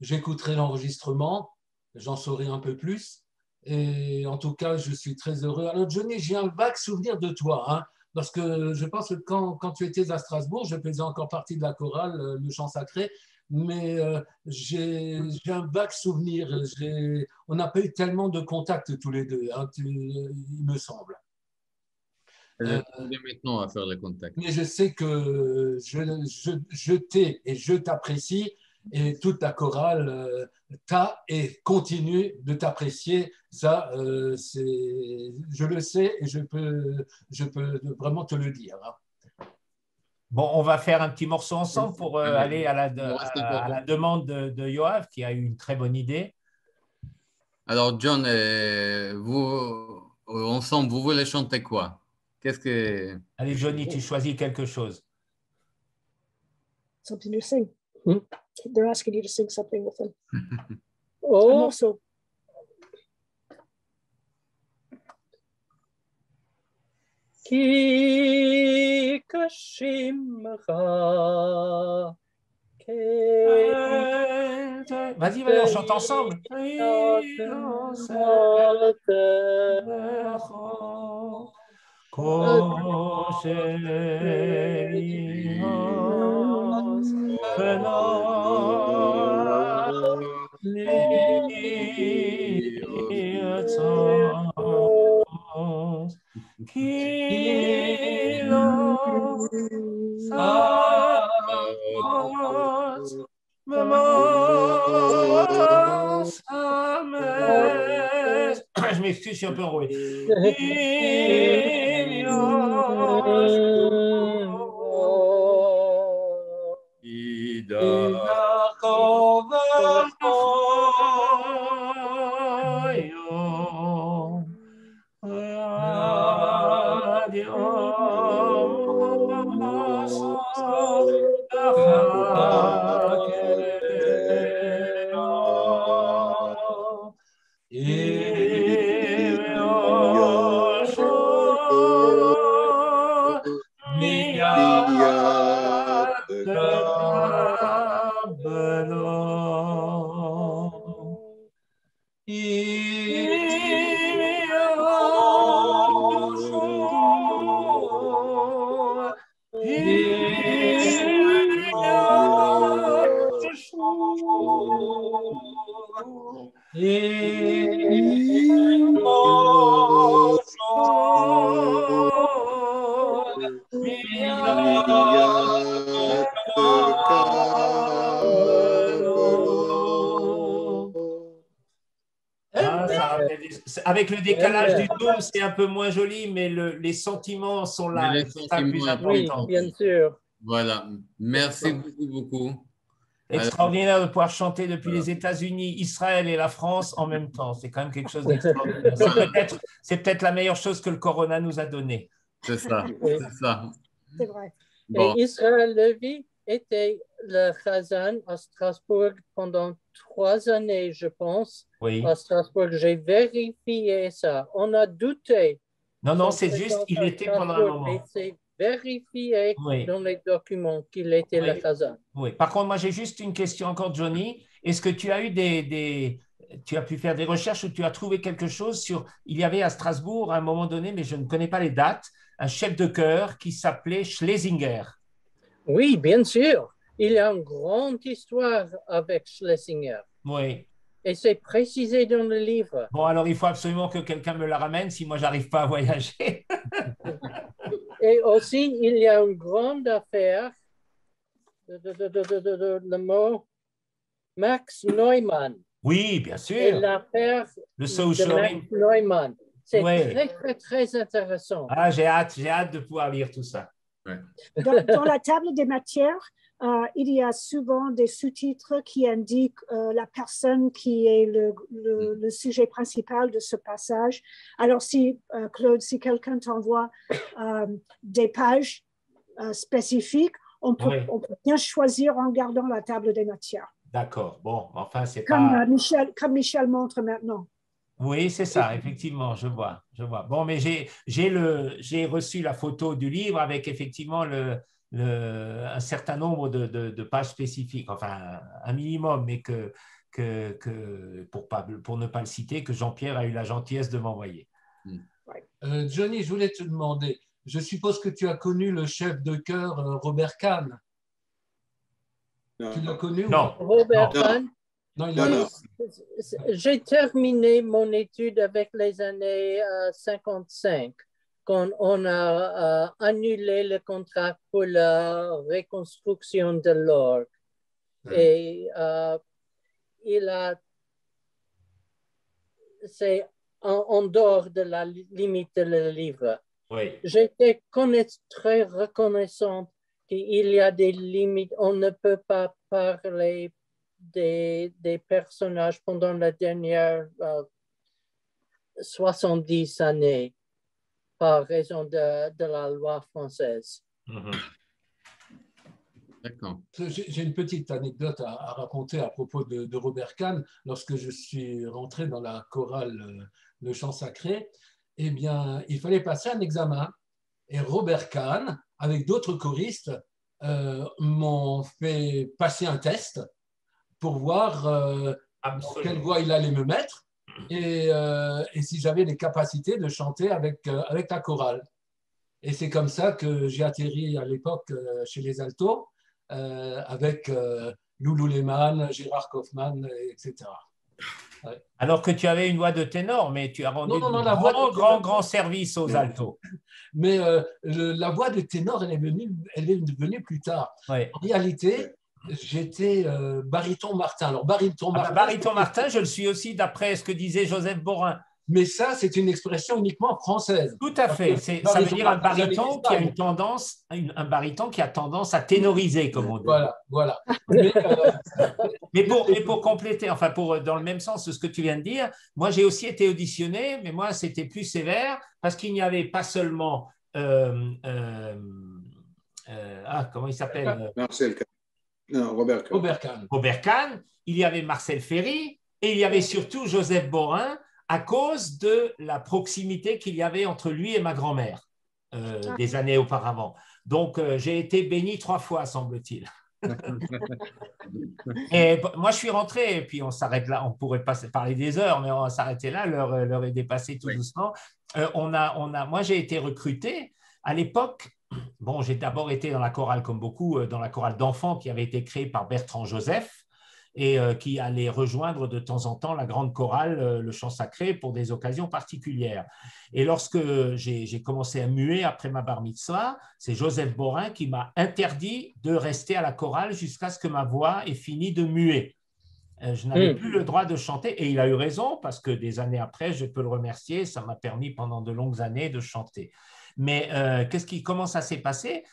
J'écouterai l'enregistrement, j'en saurai un peu plus. Et en tout cas, je suis très heureux. Alors, Johnny, j'ai un vague souvenir de toi, hein, parce que je pense que quand tu étais à Strasbourg, je faisais encore partie de la chorale, le chant sacré, mais j'ai un vague souvenir. On n'a pas eu tellement de contacts tous les deux, hein, il me semble. Maintenant à faire le contact. Mais je sais que je t'ai et je t'apprécie et toute la chorale t'a et continue de t'apprécier. Ça, je le sais et je peux vraiment te le dire. Bon, on va faire un petit morceau ensemble pour aller à la demande de Yoav, qui a eu une très bonne idée. Alors, John, vous, ensemble, vous voulez chanter quoi? Qu'est-ce que... Allez, Johnny, tu choisis quelque chose. Something to sing. They're asking you to sing something with them. Un Oh, morceau. Ki kashimra. Vas-y, on chante ensemble. Je m'excuse, je suis un peu enroué. Avec le décalage du Zoom, c'est un peu moins joli, mais les sentiments sont là. C'est ça le plus important. Oui, bien sûr. Voilà. Merci beaucoup, beaucoup. Extraordinaire de pouvoir chanter depuis les États-Unis, Israël et la France en même temps. C'est quand même quelque chose d'extraordinaire. C'est peut-être la meilleure chose que le Corona nous a donnée. C'est ça, c'est ça. C'est vrai. Bon. Et Israël Levy était le Chazan à Strasbourg pendant 3 années, je pense. Oui. À Strasbourg, j'ai vérifié ça. On a douté. Non, c'est juste, il était pendant un moment. Mais c'est vérifié dans les documents qu'il était le Chazan. Oui. Par contre, moi, j'ai juste une question encore, Johnny. Est-ce que tu as eu tu as pu faire des recherches ou tu as trouvé quelque chose sur... Il y avait à Strasbourg, à un moment donné, mais je ne connais pas les dates, un chef de chœur qui s'appelait Schlesinger. Oui, bien sûr. Il y a une grande histoire avec Schlesinger. Oui. Et c'est précisé dans le livre. Bon, alors il faut absolument que quelqu'un me la ramène si moi, j'arrive pas à voyager. Et aussi, il y a une grande affaire, le mot Max Neumann. Oui, bien sûr. Et l'affaire de Max Neumann. C'est très, très, très intéressant. Ah, j'ai hâte de pouvoir lire tout ça. Ouais. Dans la table des matières, il y a souvent des sous-titres qui indiquent la personne qui est le sujet principal de ce passage. Alors, si, Claude, si quelqu'un t'envoie des pages spécifiques, on peut bien choisir en regardant la table des matières. D'accord. Bon, enfin, c'est comme pas... comme Michel montre maintenant. Oui, c'est ça, effectivement, je vois. Bon, mais j'ai reçu la photo du livre avec effectivement un certain nombre de pages spécifiques, enfin un minimum, mais pour ne pas le citer, que Jean-Pierre a eu la gentillesse de m'envoyer. Johnny, je voulais te demander, je suppose que tu as connu le chef de chœur Robert Kahn. Tu l'as connu? Non. Robert Kahn? Non, j'ai terminé mon étude avec les années 55, quand on a annulé le contrat pour la reconstruction de l'orgue. Et c'est en dehors de la limite du livre. Oui. J'étais très reconnaissante qu'il y a des limites. On ne peut pas parler des personnages pendant la dernière 70 années par raison de la loi française. D'accord. J'ai une petite anecdote à raconter à propos de Robert Kahn. Lorsque je suis rentré dans la chorale Le Chant Sacré, eh bien, il fallait passer un examen. Et Robert Kahn, avec d'autres choristes, m'ont fait passer un test pour voir dans quelle voie il allait me mettre et si j'avais les capacités de chanter avec la chorale. Et c'est comme ça que j'ai atterri à l'époque chez les altos avec Loulou Lehmann, Gérard Kaufmann, etc. Ouais. Alors que tu avais une voix de ténor, mais tu as rendu grand service aux altos. Mais la voix de ténor, elle est venue plus tard. Ouais. En réalité, j'étais baryton Martin. Alors, baryton Martin, je le suis aussi d'après ce que disait Joseph Borin. Mais ça, c'est une expression uniquement française. Tout à fait. Ça veut dire un baryton qui a une tendance, un baryton qui a tendance à ténoriser, comme on dit. Voilà. Mais pour compléter, enfin dans le même sens de ce que tu viens de dire, moi j'ai aussi été auditionné, mais moi c'était plus sévère parce qu'il n'y avait pas seulement comment il s'appelle Robert Kahn. Il y avait Marcel Ferry et il y avait surtout Joseph Borin, à cause de la proximité qu'il y avait entre lui et ma grand-mère des années auparavant. Donc, j'ai été béni 3 fois, semble-t-il. Et moi, je suis rentré, et puis on s'arrête là. On pourrait parler des heures, mais on va s'arrêter là. L'heure est dépassée tout doucement. Moi, j'ai été recruté. À l'époque, bon, j'ai d'abord été dans la chorale, comme beaucoup, dans la chorale d'enfants qui avait été créée par Bertrand Joseph, et qui allait rejoindre de temps en temps la grande chorale, le chant sacré, pour des occasions particulières. Et lorsque j'ai commencé à muer après ma bar mitzvah, c'est Joseph Borin qui m'a interdit de rester à la chorale jusqu'à ce que ma voix ait fini de muer. Je n'avais plus le droit de chanter, et il a eu raison, parce que des années après, je peux le remercier, ça m'a permis pendant de longues années de chanter. Mais comment ça s'est passé?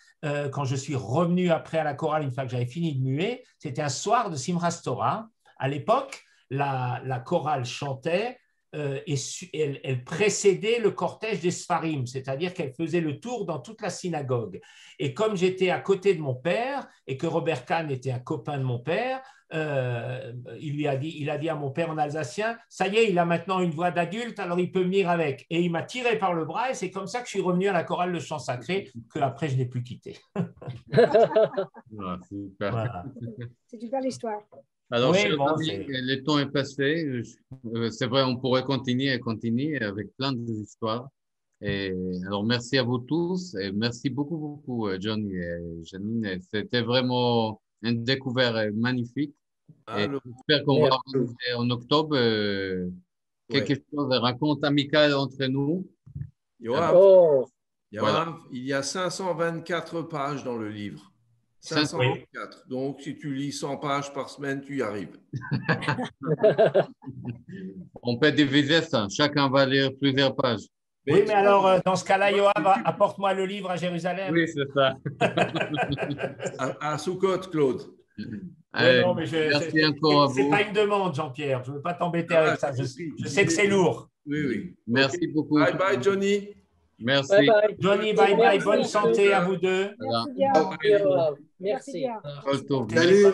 Quand je suis revenu après à la chorale, une fois que j'avais fini de muer, c'était un soir de Simchas Torah. À l'époque, la chorale chantait et elle précédait le cortège des Sfarim, c'est-à-dire qu'elle faisait le tour dans toute la synagogue. Et comme j'étais à côté de mon père et que Robert Kahn était un copain de mon père, il a dit à mon père en alsacien, ça y est, il a maintenant une voix d'adulte, alors il peut venir avec. Et il m'a tiré par le bras, et c'est comme ça que je suis revenu à la chorale Le Chant Sacré, que après je n'ai plus quitté. Voilà. C'est une belle histoire. Alors, le temps est passé. C'est vrai, on pourrait continuer avec plein d'histoires. Et alors, merci à vous tous et merci beaucoup, Johnny et Janine. C'était vraiment une découverte magnifique. J'espère qu'on va organiser en octobre quelque chose de raconte amical entre nous. Il y a 524 pages dans le livre. 524. Donc, si tu lis 100 pages par semaine, tu y arrives. On peut diviser ça. Chacun va lire plusieurs pages. Oui, mais alors, dans ce cas-là, Yoav, apporte-moi le livre à Jérusalem. Oui, c'est ça. à Sukkot, Claude. Non, mais merci encore à vous. Ce n'est pas une demande, Jean-Pierre. Je ne veux pas t'embêter avec ça. Je sais que c'est lourd. Oui. Merci beaucoup. Bye bye, Johnny. Merci. Bye bye. Johnny, bye bye. Bonne santé à vous deux. Merci bien. Merci. Salut.